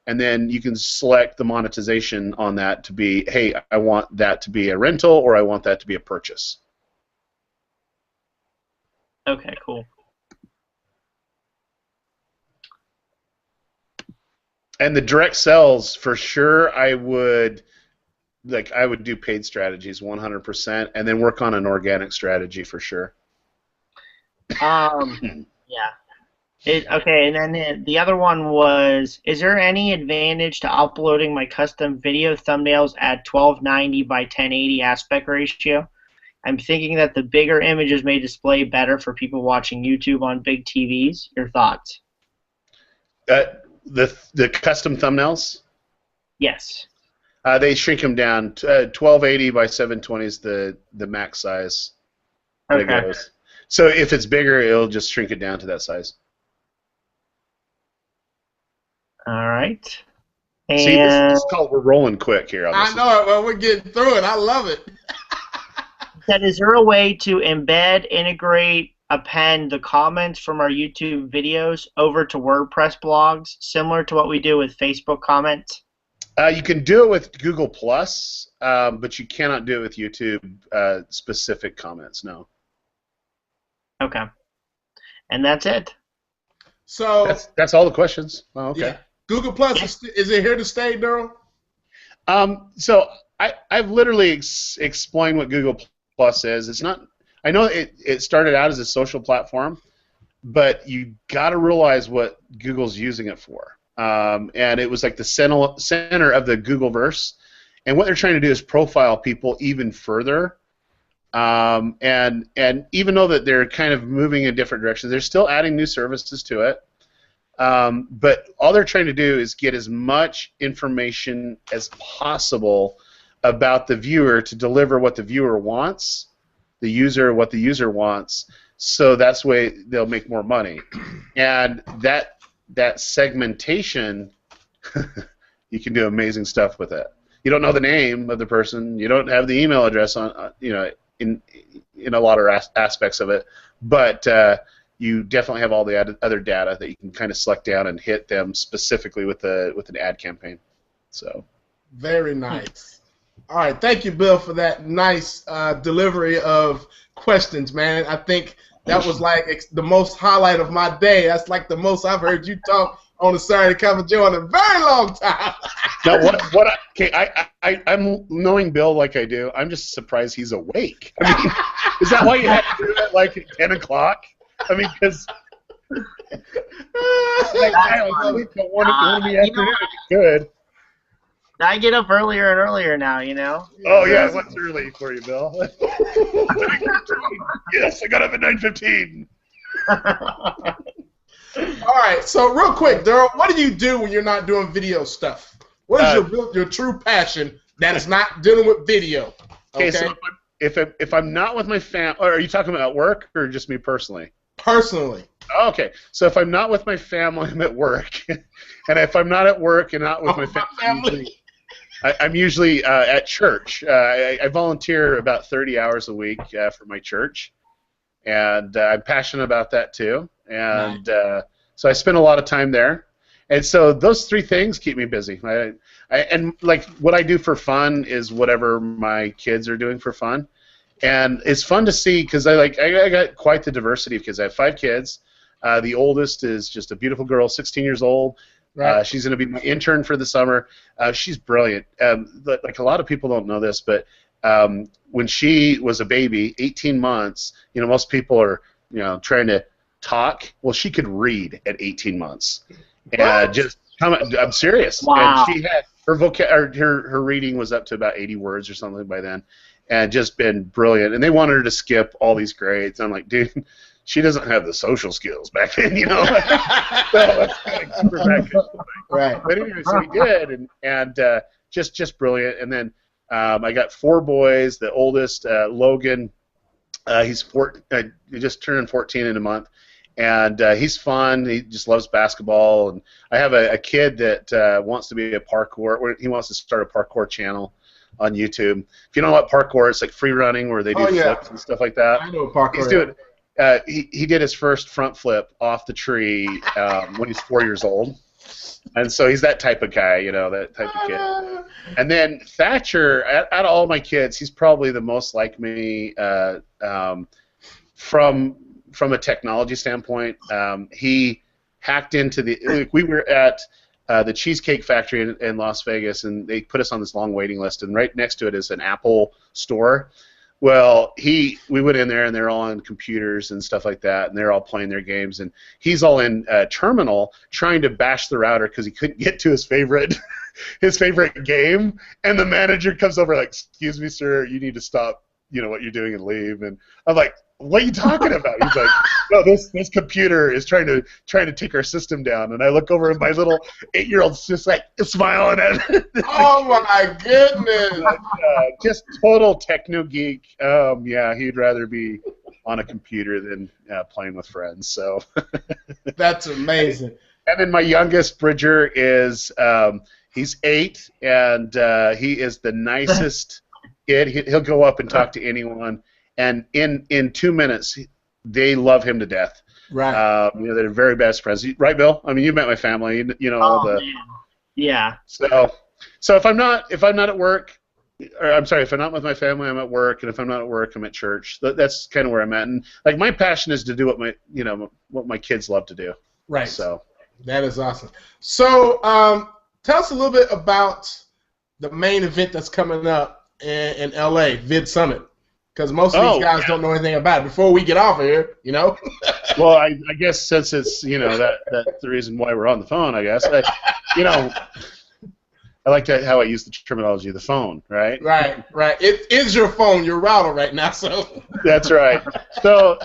and then you can select the monetization on that to be, hey, I want that to be a rental or I want that to be a purchase. Okay, cool. And the direct sales, for sure, I would do paid strategies 100%, and then work on an organic strategy for sure. Yeah. Okay, and then the other one was, is there any advantage to uploading my custom video thumbnails at 1290 by 1080 aspect ratio? I'm thinking that the bigger images may display better for people watching YouTube on big TVs. Your thoughts? The custom thumbnails? Yes. They shrink them down. 1280 by 720 is the max size. Okay. So if it's bigger, it'll just shrink it down to that size. All right. And see, this is called we're rolling quick here. I know it, but we're getting through it. I love it. is there a way to embed, integrate, append the comments from our YouTube videos over to WordPress blogs, similar to what we do with Facebook comments? You can do it with Google Plus, but you cannot do it with YouTube specific comments. No. Okay. And that's it. So that's all the questions. Oh, okay. Yeah. Google Plus is it here to stay, Derral? So I've literally explained what Google Plus is. It's not. I know it started out as a social platform, but you got to realize what Google's using it for. And it was like the center of the Googleverse. And what they're trying to do is profile people even further. And even though that they're kind of moving in different directions, they're still adding new services to it. But all they're trying to do is get as much information as possible about the viewer to deliver what the viewer wants, the user what the user wants. So that's the way they'll make more money. And that segmentation, you can do amazing stuff with it. You don't know the name of the person. You don't have the email address on, in a lot of aspects of it, but you definitely have all the other data that you can kind of select down and hit them specifically with an ad campaign. So very nice. All right, thank you, Bill, for that nice delivery of questions, man. I think that was like the most highlight of my day. That's like the most I've heard you talk on the Saturday Cover Joe in a very long time. Now, I'm knowing Bill like I do. I'm just surprised he's awake. I mean, is that why you had to do it like at 10 o'clock? I mean, because good. I get up earlier and earlier now, you know. Oh yeah, what's early for you, Bill? 9:15. Yes, I got up at 9:15. All right, so real quick, Derral, what do you do when you're not doing video stuff? What is your true passion that is not dealing with video? Okay, so if I'm not with my or are you talking about work or just me personally? Personally. Okay, so if I'm not with my family, I'm at work, and if I'm not at work and not with my family, I'm usually at church. I volunteer about 30 hours a week for my church, and I'm passionate about that too. And so I spend a lot of time there. And so those three things keep me busy. And like what I do for fun is whatever my kids are doing for fun. And it's fun to see because I got quite the diversity of kids. I have 5 kids. The oldest is just a beautiful girl, 16 years old. Right. She's going to be my intern for the summer. She's brilliant. Like a lot of people don't know this, but when she was a baby, 18 months, most people are trying to talk. Well, she could read at 18 months. And I'm serious. Wow. And she had her reading was up to about 80 words or something by then, and just been brilliant. And they wanted her to skip all these grades. I'm like, dude, she doesn't have the social skills back then, So let's kind of keep her back. Right. But anyway, so we did, and just brilliant. And then I got 4 boys. The oldest, Logan, he's he just turned 14 in a month. And he's fun. He just loves basketball. And I have a kid that wants to be a parkour. He wants to start a parkour channel on YouTube. If you don't know what parkour is, it's like free running where they do flips and stuff like that. I know parkour. He's doing. He did his first front flip off the tree when he's 4 years old. And so he's that type of guy, that type of kid. And then Thatcher, out of all my kids, he's probably the most like me from a technology standpoint. He hacked into we were at the Cheesecake Factory in Las Vegas, and they put us on this long waiting list, and right next to it is an Apple store. Well, we went in there, and they're all on computers and stuff like that, and they're all playing their games, and he's all in terminal trying to bash the router because he couldn't get to his favorite game, and the manager comes over like, "Excuse me, sir, you need to stop, what you're doing and leave." And I'm like, "What are you talking about?" He's like, "No, this computer is trying to take our system down." And I look over, and my little 8-year-old's just like smiling at it. Oh my goodness! Just total techno geek. Yeah, he'd rather be on a computer than playing with friends. So that's amazing. And then my youngest, Bridger, is he's 8, and he is the nicest kid. He'll go up and talk to anyone. And in 2 minutes, they love him to death. Right. They're very best friends. Right, Bill? I mean, you met my family. Man. Yeah. So if I'm not at work, or I'm sorry, if I'm not with my family, I'm at work, and if I'm not at work, I'm at church. That's kind of where I'm at. And like my passion is to do what my kids love to do. Right. So that is awesome. So tell us a little bit about the main event that's coming up in LA, Vid Summit. because most of these guys don't know anything about it. Before we get off of here, you know. Well, I guess since it's that's the reason why we're on the phone. I guess I like how I use the terminology of the phone, right? Right. It is your phone, your router right now, so. That's right. So,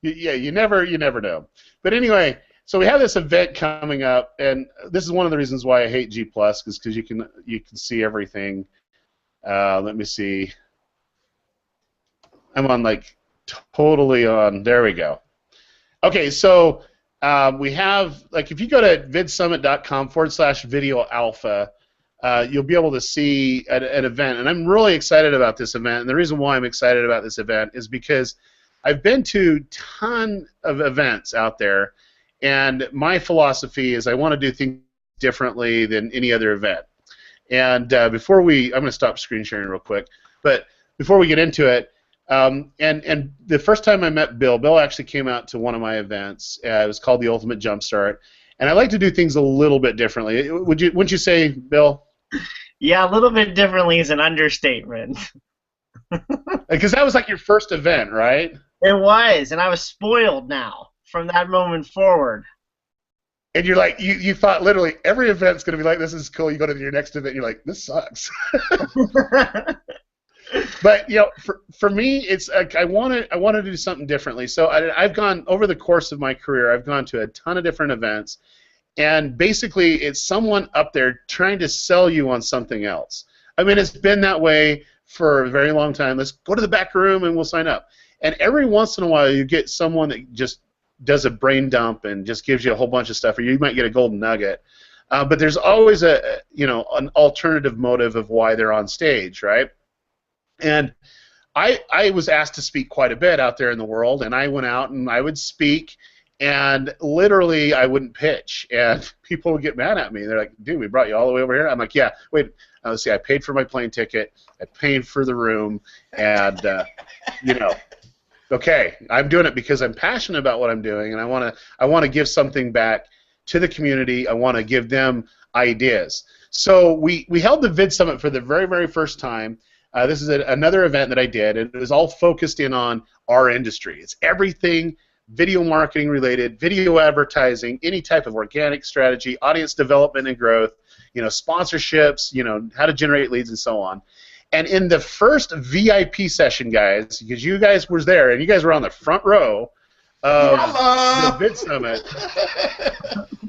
yeah, you never know. But anyway, so we have this event coming up, and this is one of the reasons why I hate G+, is because you can see everything. Let me see. I'm on totally on. There we go. Okay, so. We have, if you go to vidsummit.com/video alpha, you'll be able to see an event. And I'm really excited about this event. And the reason why I'm excited about this event is because I've been to a ton of events out there, and my philosophy is I want to do things differently than any other event. And I'm going to stop screen sharing real quick, but before we get into it, and the first time I met Bill actually came out to one of my events. It was called the Ultimate Jumpstart, and I like to do things a little bit differently. Wouldn't you say, Bill? Yeah, a little bit differently is an understatement. Because that was your first event, right? It was, and I was spoiled now from that moment forward. And you're you thought literally every event's going to be like, this is cool. You go to your next event, and you're like, this sucks. But for me, it's I want to do something differently. So I've gone over the course of my career. I've gone to a ton of different events, and basically, it's someone up there trying to sell you on something else. I mean, it's been that way for a very long time. Let's go to the back room and we'll sign up. And every once in a while, you get someone that just does a brain dump and just gives you a whole bunch of stuff, or you might get a golden nugget. But there's always an alternative motive of why they're on stage, right? And I was asked to speak quite a bit out there in the world, and I went out and I would speak, and literally I wouldn't pitch, and people would get mad at me. They're like, dude, we brought you all the way over here? I'm like, yeah, wait, let's see, I paid for my plane ticket, I paid for the room, and, okay, I'm doing it because I'm passionate about what I'm doing, and I want to give something back to the community. I want to give them ideas. So we held the Vid Summit for the very, very first time. This is another event that I did, and it was all focused in on our industry. It's everything video marketing related, video advertising, any type of organic strategy, audience development and growth, sponsorships, how to generate leads and so on. And in the first VIP session, guys, because you guys were there, and you guys were on the front row of the Vid Summit,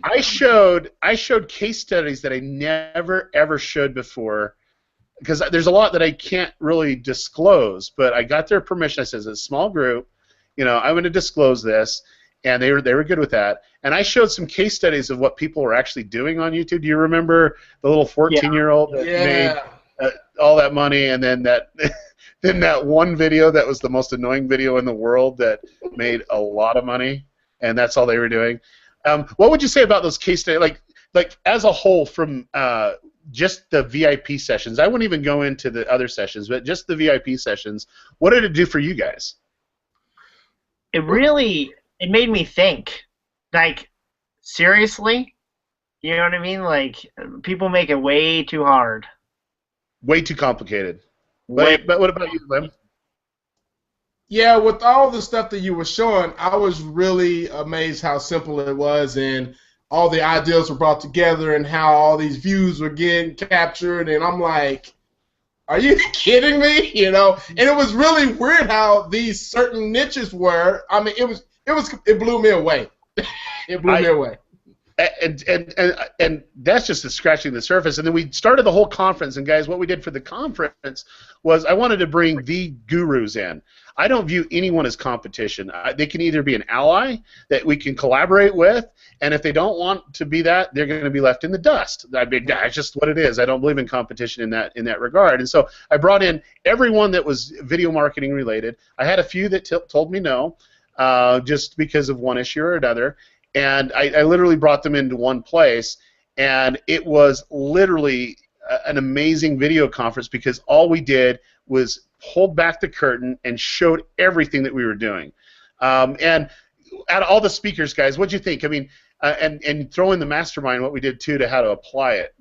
I showed case studies that I never, ever showed before, because there's a lot that I can't really disclose, but I got their permission. I said, it's a small group, I'm going to disclose this, and they were good with that. And I showed some case studies of what people were actually doing on YouTube. Do you remember the little 14-year-old that made all that money, and then that one video that was the most annoying video in the world that made a lot of money, and that's all they were doing? What would you say about those case studies, like as a whole, from just the VIP sessions? I wouldn't even go into the other sessions, but just the VIP sessions. What did it do for you guys? It made me think. Seriously? You know what I mean? People make it way too hard. Way too complicated. But what about you, Lim? Yeah, with all the stuff that you were showing, I was really amazed how simple it was, and all the ideas were brought together, and how all these views were getting captured, and I'm like, are you kidding me? And it was really weird how these certain niches were. I mean, it blew me away. It blew me away. And that's just scratching the surface. And then we started the whole conference. And guys, what we did for the conference was I wanted to bring the gurus in. I don't view anyone as competition. They can either be an ally that we can collaborate with, and if they don't want to be that, they're going to be left in the dust. I mean, that's just what it is. I don't believe in competition in that regard. And so I brought in everyone that was video marketing related. I had a few that told me no, just because of one issue or another. And I literally brought them into one place, and it was literally an amazing video conference, because all we did was pulled back the curtain and showed everything that we were doing. And out of all the speakers, guys, what'd you think? I mean, and throw in the mastermind, what we did too, to how to apply it.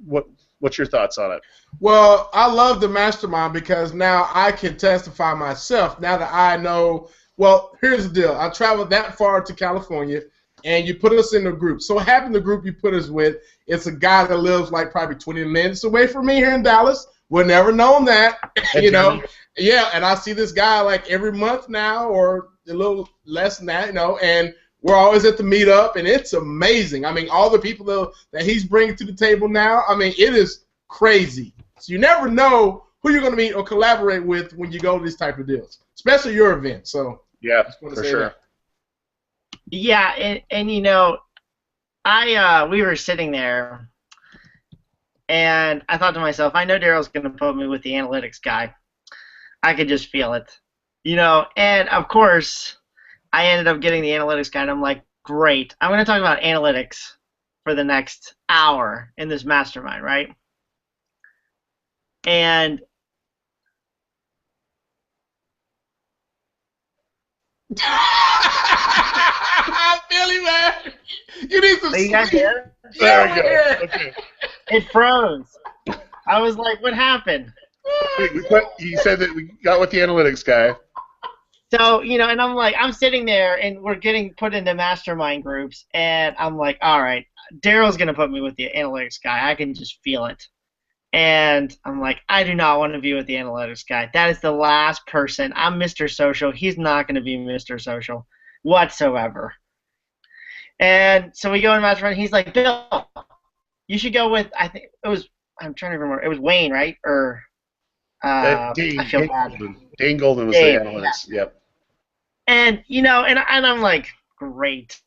What's your thoughts on it? Well, I love the mastermind because now I can testify myself. Now that I know, well, here's the deal. I traveled that far to California, and you put us in a group. So what happened, the group you put us with, it's a guy that lives like probably 20 minutes away from me here in Dallas. Would never known that, you know. Yeah, and I see this guy like every month now or a little less than that, you know, and we're always at the meetup, and it's amazing. I mean, all the people that he's bringing to the table now, I mean, it is crazy. So you never know who you're going to meet or collaborate with when you go to these type of deals, especially your event. So yeah, for sure. That. Yeah, and you know, we were sitting there, and I thought to myself, I know Derral's going to put me with the analytics guy. I could just feel it, you know. And of course, I ended up getting the analytics guy, and I'm like, great. I'm going to talk about analytics for the next hour in this mastermind, right? And I feel you, man. You need some sleep. There we go. Okay. It froze. I was like, what happened? He said that we got with the analytics guy. So, you know, and I'm like, I'm sitting there, and we're getting put into mastermind groups, and I'm like, all right, Derral's going to put me with the analytics guy. I can just feel it. And I'm like, I do not want to be with the analytics guy. That is the last person. I'm Mr. Social. He's not going to be Mr. Social whatsoever. And so we go in mastermind. He's like, Bill, you should go with, I think it was, I'm trying to remember. It was Wayne, right? Or Dane, I feel bad. Dane Golden was Dane, the analytics. Yeah. Yep. And, you know, and I'm like, great.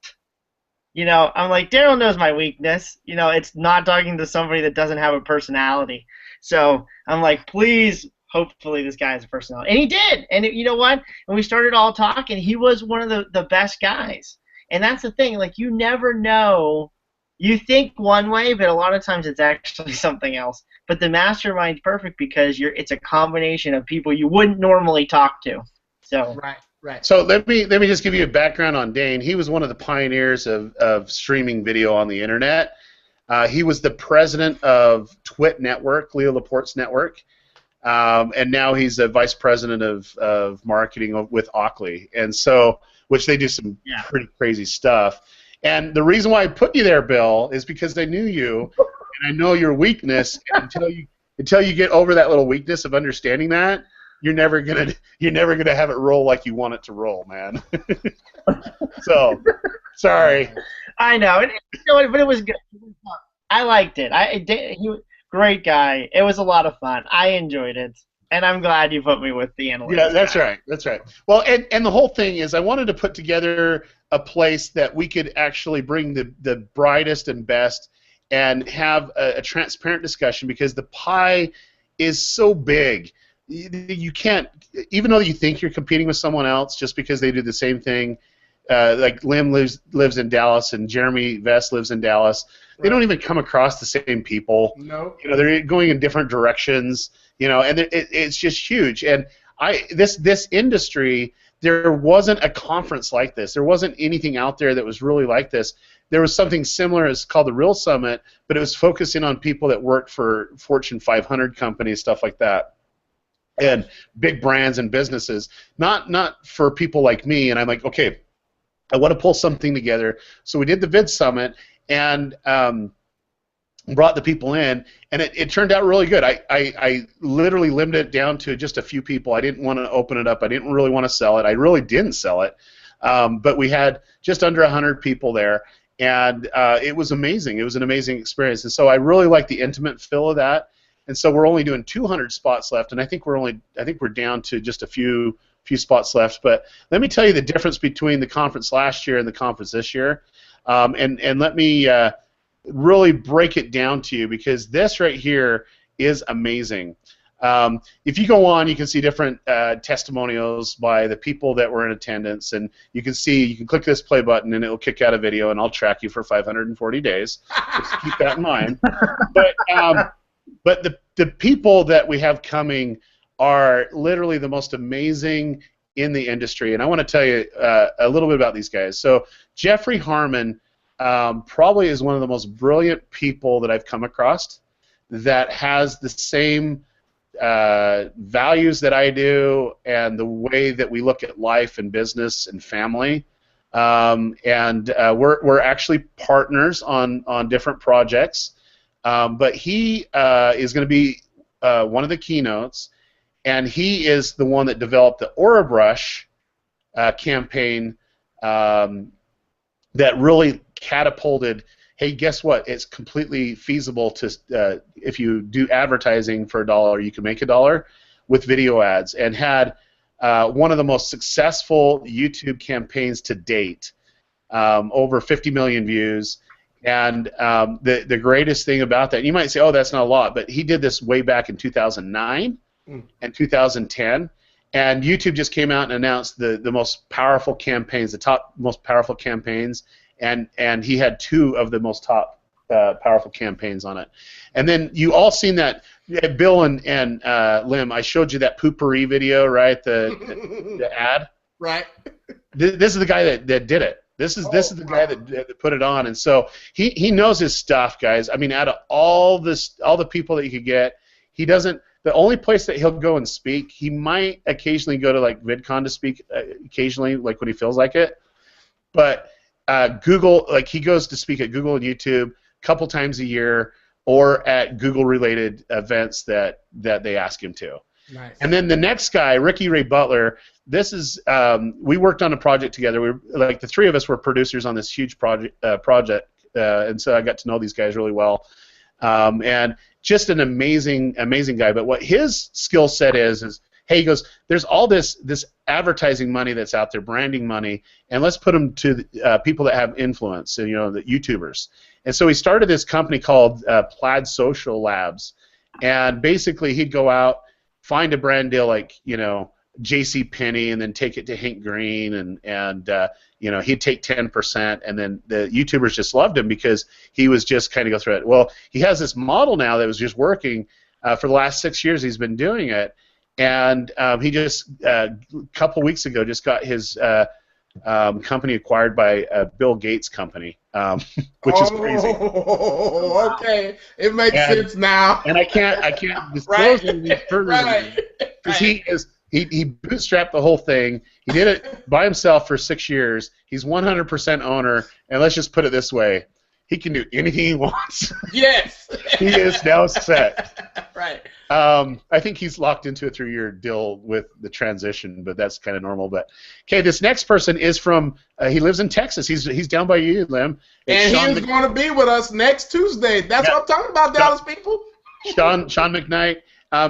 You know, I'm like, Derral knows my weakness. You know, it's not talking to somebody that doesn't have a personality. So I'm like, please, hopefully this guy has a personality. And he did. And you know what? When we started all talking, he was one of the best guys. And that's the thing. Like, you never know. You think one way, but a lot of times it's actually something else. But the mastermind's perfect because it's a combination of people you wouldn't normally talk to. So right. So let me just give you a background on Dane. He was one of the pioneers of streaming video on the internet. He was the president of Twit Network, Leo Laporte's network, and now he's a vice president of marketing with Oakley, and so which they do some pretty crazy stuff. And the reason why I put you there, Bill, is because I knew you, and I know your weakness. And until you get over that little weakness of understanding that, you're never gonna have it roll like you want it to roll, man. So, sorry. I know, but it was good. I liked it. He was great guy. It was a lot of fun. I enjoyed it, and I'm glad you put me with the analytics. Yeah, that's right. That's right. Well, and the whole thing is, I wanted to put together a place that we could actually bring the brightest and best, and have a transparent discussion, because the pie is so big. You can't, even though you think you're competing with someone else just because they do the same thing. Like Lim lives in Dallas, and Jeremy Vest lives in Dallas. Right. They don't even come across the same people. No. You know, they're going in different directions. You know, and it's just huge. And this industry, there wasn't a conference like this. There wasn't anything out there that was really like this. There was something similar. It's called the Real Summit, but it was focusing on people that worked for Fortune 500 companies, stuff like that. And big brands and businesses, not for people like me. And I'm like, okay, I want to pull something together. So we did the Vid Summit, and brought the people in, and it turned out really good. I literally limited it down to just a few people. I didn't want to open it up. I didn't really want to sell it. I really didn't sell it. But we had just under 100 people there, and it was amazing. It was an amazing experience. And so I really like the intimate feel of that. And so we're only doing 200 spots left, and I think we're down to just a few spots left. But let me tell you the difference between the conference last year and the conference this year, and let me really break it down to you, because this right here is amazing. If you go on, you can see different testimonials by the people that were in attendance, and you can click this play button, and it will kick out a video, and I'll track you for 540 days. Just keep that in mind. But the people that we have coming are literally the most amazing in the industry, and I want to tell you a little bit about these guys. So Jeffrey Harmon probably is one of the most brilliant people that I've come across. that has the same values that I do, and the way that we look at life and business and family. We're actually partners on different projects. But he is going to be one of the keynotes, and he is the one that developed the Aura Brush campaign that really catapulted. Hey, guess what? It's completely feasible to, if you do advertising for $1, you can make $1 with video ads, and had one of the most successful YouTube campaigns to date, over 50 million views. And the greatest thing about that, you might say, oh, that's not a lot, but he did this way back in 2009 and 2010. And YouTube just came out and announced the most powerful campaigns, the top most powerful campaigns, and he had 2 of the most top powerful campaigns on it. And then you all seen that, Bill and Lim, I showed you that poopery video, right? The ad. Right. This is the guy that did it. This is the guy that put it on, and so he knows his stuff, guys. I mean, out of all the people that you could get, he doesn't. The only place that he'll go and speak, he might occasionally go to like VidCon to speak, occasionally, like when he feels like it. But Google, like he goes to speak at Google and YouTube a couple times a year, or at Google-related events that they ask him to. Nice. And then the next guy, Ricky Ray Butler. This is we worked on a project together. We were, like, the 3 of us were producers on this huge project, and so I got to know these guys really well. And just an amazing guy. But what his skill set is hey, he goes, there's all this advertising money that's out there, branding money, and let's put them to people that have influence, and the YouTubers. And so he started this company called Plaid Social Labs, and basically he'd go out, find a brand deal like J.C. Penney, and then take it to Hank Green, and he'd take 10%, and then the YouTubers just loved him because he was just kind of go through it. Well, he has this model now that was just working for the last 6 years. He's been doing it, and he just a couple weeks ago just got his company acquired by Bill Gates' company, which is crazy. Oh, okay, it makes sense now. And I can't disclose any further because he bootstrapped the whole thing. He did it by himself for 6 years. He's 100% owner, and let's just put it this way: he can do anything he wants. Yes. He is now set. Right. I think he's locked into a 3-year deal with the transition, but that's kind of normal. But okay, this next person is from. He lives in Texas. He's down by you, Lim. And he's going to be with us next Tuesday. That's what I'm talking about, Dallas people. Sean McKnight.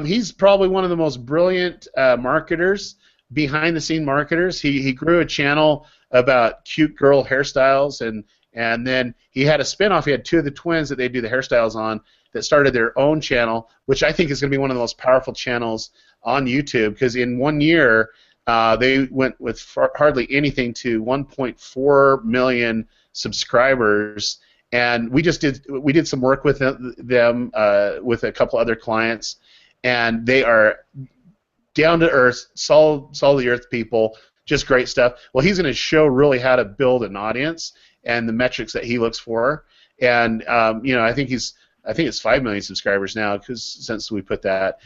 He's probably one of the most brilliant marketers, behind-the-scene marketers. He grew a channel about cute girl hairstyles, and then he had a spinoff. He had 2 of the twins that they do the hairstyles on that started their own channel, which I think is going to be one of the most powerful channels on YouTube, because in 1 year they went with hardly anything to 1.4 million subscribers. And we did some work with them with a couple other clients, and they are down to earth, solid the earth people, just great stuff. Well, he's going to show really how to build an audience and the metrics that he looks for. And I think it's 5 million subscribers now since we put that.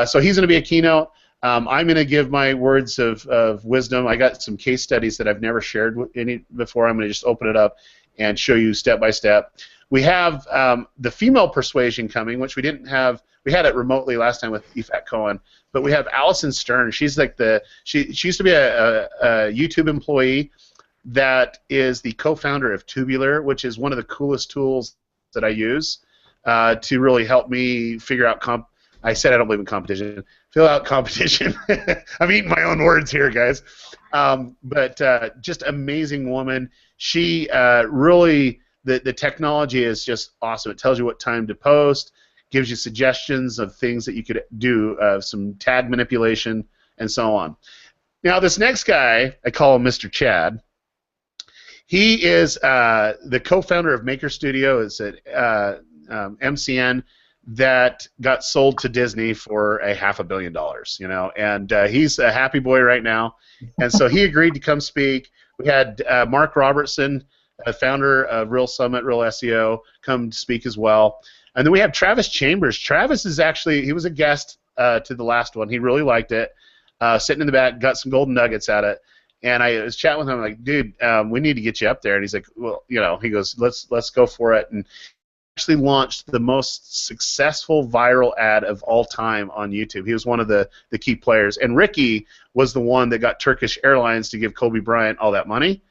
So he's going to be a keynote. I'm going to give my words of wisdom. I got some case studies that I've never shared with any before. I'm going to just open it up and show you step by step. We have the female persuasion coming, which we didn't have. We had it remotely last time with Ifat Cohen, but we have Allison Stern. She's like she used to be a YouTube employee that is the co-founder of Tubular, which is one of the coolest tools that I use to really help me figure out I said I don't believe in competition. Fill out competition. I'm eating my own words here, guys. But just amazing woman. She really, the technology is just awesome. It tells you what time to post, gives you suggestions of things that you could do, some tag manipulation, and so on. Now, this next guy, I call him Mr. Chad. He is the co-founder of Maker Studio. It's at MCN that got sold to Disney for $500 million, and he's a happy boy right now. And so he agreed to come speak. We had Mark Robertson founder of Real Summit, Real SEO, come to speak as well. And then we have Travis Chambers. Travis is actually, he was a guest to the last one. He really liked it. Sitting in the back, got some golden nuggets at it. And I was chatting with him, like, dude, we need to get you up there. And he's like, well, you know, he goes, let's go for it. And actually launched the most successful viral ad of all time on YouTube. He was one of the key players. And Ricky was the one that got Turkish Airlines to give Kobe Bryant all that money.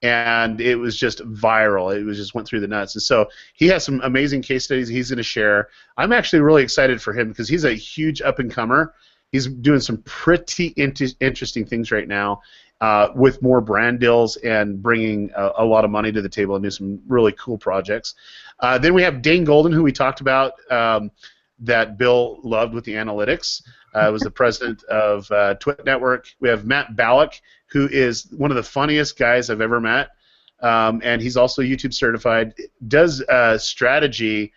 And it was just viral. It was just went through the nuts. And so he has some amazing case studies he's going to share. I'm actually really excited for him because he's a huge up-and-comer. He's doing some pretty interesting things right now with more brand deals and bringing a lot of money to the table and do some really cool projects. Then we have Dane Golden, who we talked about, that Bill loved with the analytics. Was the president of Twit Network. We have Matt Ballack, who is one of the funniest guys I've ever met, and he's also YouTube certified. Does strategy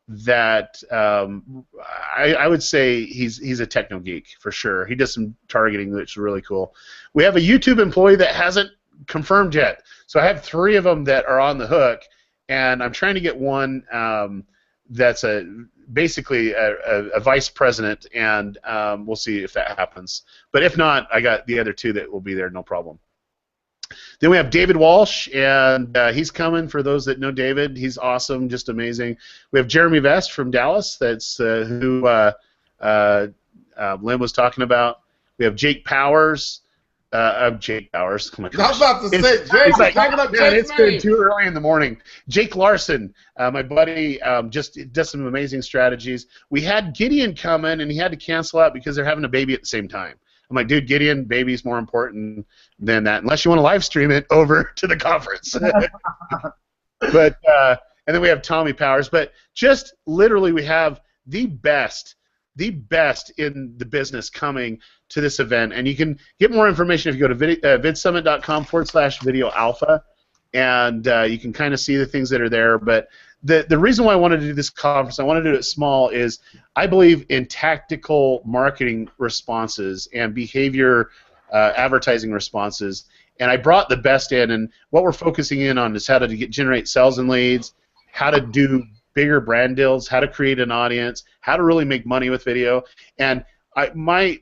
that I would say he's a techno geek for sure. He does some targeting that's really cool. We have a YouTube employee that hasn't confirmed yet, so I have 3 of them that are on the hook, and I'm trying to get one that's basically a vice president, and we'll see if that happens. But if not, I got the other 2 that will be there, no problem. Then we have David Walsh, and he's coming. For those that know David, he's awesome, just amazing. We have Jeremy Vest from Dallas, that's who Lynn was talking about. We have Jake Powers. Jake Powers. Oh my gosh. I was about to say, Jake, like, up man, Jake's it's been name. too early in the morning. Jake Larson, my buddy, just does some amazing strategies. We had Gideon come in, and he had to cancel out because they're having a baby at the same time. I'm like, dude, Gideon, baby's more important than that, unless you want to live stream it over to the conference. But and then we have Tommy Powers. But just literally, we have the best in the business coming to this event, and you can get more information if you go to vidsummit.com/video alpha, and you can kind of see the things that are there. But the reason why I wanted to do this conference, I wanted to do it small, is I believe in tactical marketing responses and behavior advertising responses, and I brought the best in, and what we're focusing in on is how to generate sales and leads, how to do bigger brand deals, how to create an audience, how to really make money with video. And my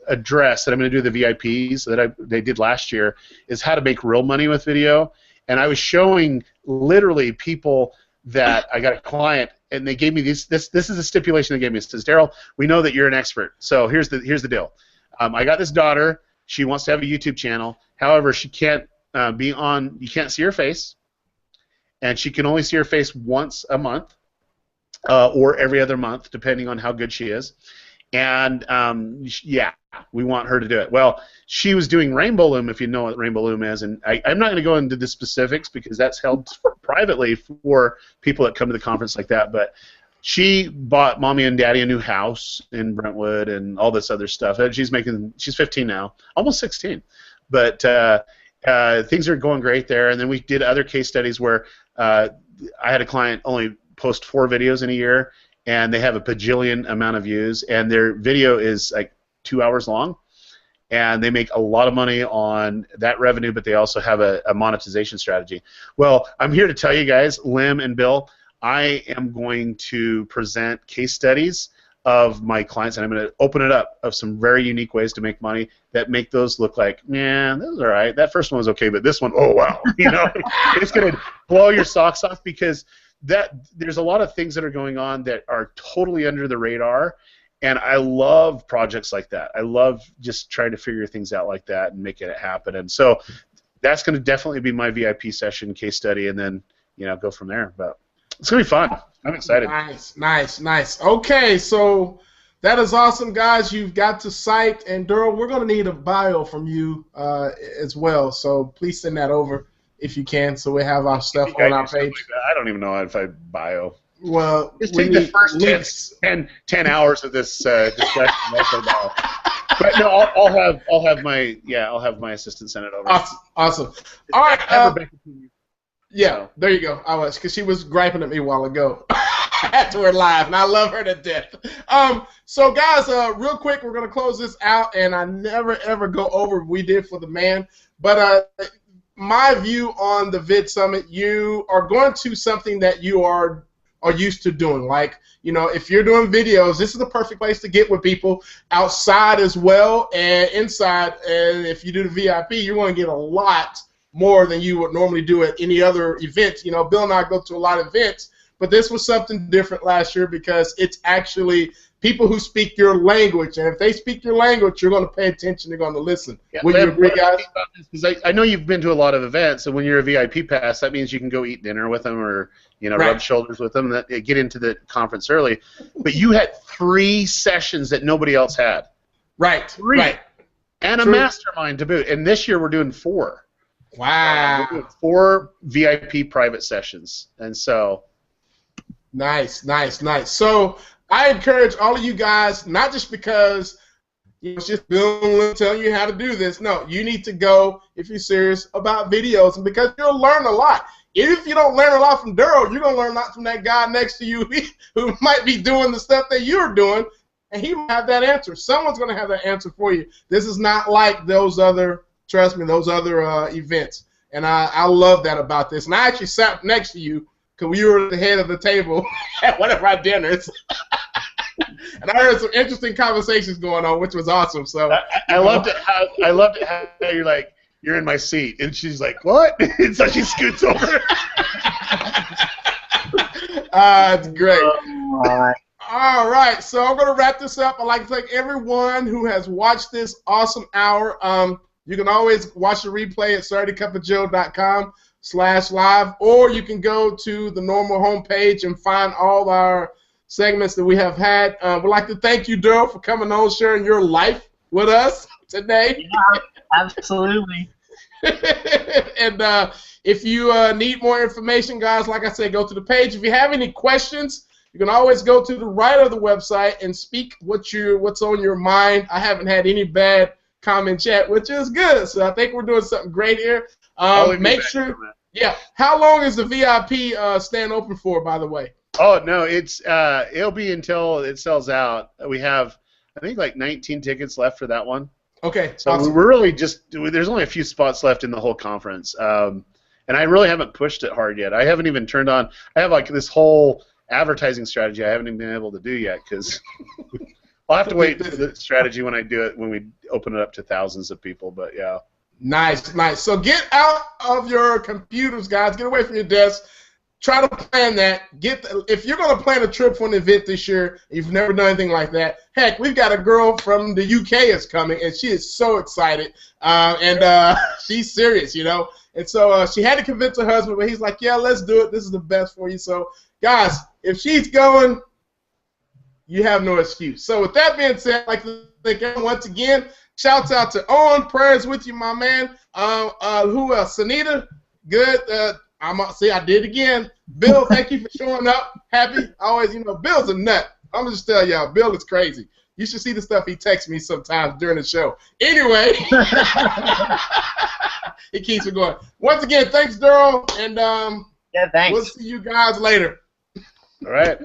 address that I'm going to do the VIPs that they did last year is how to make real money with video. And I was showing literally people that I got a client, and they gave me this is a stipulation they gave me. It says, Derral, we know that you're an expert, so here's the deal. I got this daughter. She wants to have a YouTube channel. However, she can't be on. You can't see her face, and she can only see her face once a month or every other month, depending on how good she is. And yeah, we want her to do it. Well, she was doing Rainbow Loom, if you know what Rainbow Loom is, and I'm not going to go into the specifics because that's held privately for people that come to the conference like that. But she bought mommy and daddy a new house in Brentwood and all this other stuff. And she's 15 now, almost 16. But things are going great there. And then we did other case studies where I had a client only post 4 videos in a year, and they have a bajillion amount of views, and their video is like 2 hours long, and they make a lot of money on that revenue, but they also have a monetization strategy. Well, I'm here to tell you guys, Lim and Bill, I am going to present case studies of my clients, and I'm going to open it up of some very unique ways to make money that make those look like, man, this is all right. That first one was okay, but this one, oh, wow. You know, it's going to blow your socks off because there's a lot of things that are going on that are totally under the radar, and I love projects like that. I love just trying to figure things out like that and making it happen. And so that's going to definitely be my VIP session case study, and then go from there. But it's going to be fun. I'm excited. Nice. Okay, so that is awesome, guys. You've got to site, and Derral, we're going to need a bio from you as well. So please send that over if you can, so we have our stuff on our page. I don't even know if I bio. Well, just take the first 10 hours of this discussion. But no, I'll have my assistant send it over. Awesome. All right. Yeah, there you go. I was, because she was griping at me a while ago after we're live, and I love her to death. So guys, real quick, we're gonna close this out, and I never ever go over what we did for the man, but my view on the Vid Summit, you are going to something that you are used to doing. Like, you know, if you're doing videos, this is the perfect place to get with people outside as well and inside. And if you do the VIP, you're going to get a lot more than you would normally do at any other event. You know, Bill and I go to a lot of events, but this was something different last year because it's actually people who speak your language, and if they speak your language, you're going to pay attention, they're going to listen. Yeah, Would you agree, guys? Because I know you've been to a lot of events, and when you're a VIP pass, that means you can go eat dinner with them or, you know, rub shoulders with them, get into the conference early. But you had 3 sessions that nobody else had. Right, right. And a mastermind to boot. And this year we're doing 4. Wow. We're doing 4 VIP private sessions. And so... Nice, nice, nice. So I encourage all of you guys, not just because it's just Bill telling you how to do this. No, you need to go if you're serious about videos, and because you'll learn a lot. Even if you don't learn a lot from Derral, you're going to learn a lot from that guy next to you who might be doing the stuff that you're doing, and he will have that answer. Someone's going to have that answer for you. This is not like those other, trust me, those other events. And I love that about this. And I actually sat next to you because we were at the head of the table at one of our dinners. And I heard some interesting conversations going on, which was awesome. So I loved it how you're like, you're in my seat, and she's like, what? And so she scoots over. It's great. All right, so I'm going to wrap this up. I'd like to thank everyone who has watched this awesome hour. You can always watch the replay at SaturdayCupOfJoe.com/live, or you can go to the normal homepage and find all our segments that we have had. We'd like to thank you, Derral, for coming on, sharing your life with us today. Yeah, absolutely. And if you need more information, guys, like I said, go to the page. If you have any questions, you can always go to the right of the website and speak what's on your mind. I haven't had any bad comment chat, which is good. So I think we're doing something great here. Make sure. Yeah. How long is the VIP stand open for, by the way? Oh no, it'll be until it sells out. We have, I think, like 19 tickets left for that one. Okay. So awesome. we're really there's only a few spots left in the whole conference, and I really haven't pushed it hard yet. I haven't even turned on. I have like this whole advertising strategy I haven't even been able to do yet because I'll have to wait for the strategy when we open it up to thousands of people. But yeah. Nice, nice. So get out of your computers, guys. Get away from your desk. Try to plan that. If you're going to plan a trip for an event this year, you've never done anything like that. Heck, we've got a girl from the UK is coming, and she is so excited, and she's serious, you know. And so she had to convince her husband, but he's like, "Yeah, let's do it. This is the best for you." So, guys, if she's going, you have no excuse. So, with that being said, I'd like to thank everyone once again. Shouts out to Owen. Prayers with you, my man. Who else? Sanita. Good. See, I did it again. Bill, thank you for showing up. Happy. Always, you know, Bill's a nut. I'm going to just tell y'all, Bill is crazy. You should see the stuff he texts me sometimes during the show. Anyway, it keeps me going. Once again, thanks, Derral, and yeah, thanks. we'll see you guys later. All right.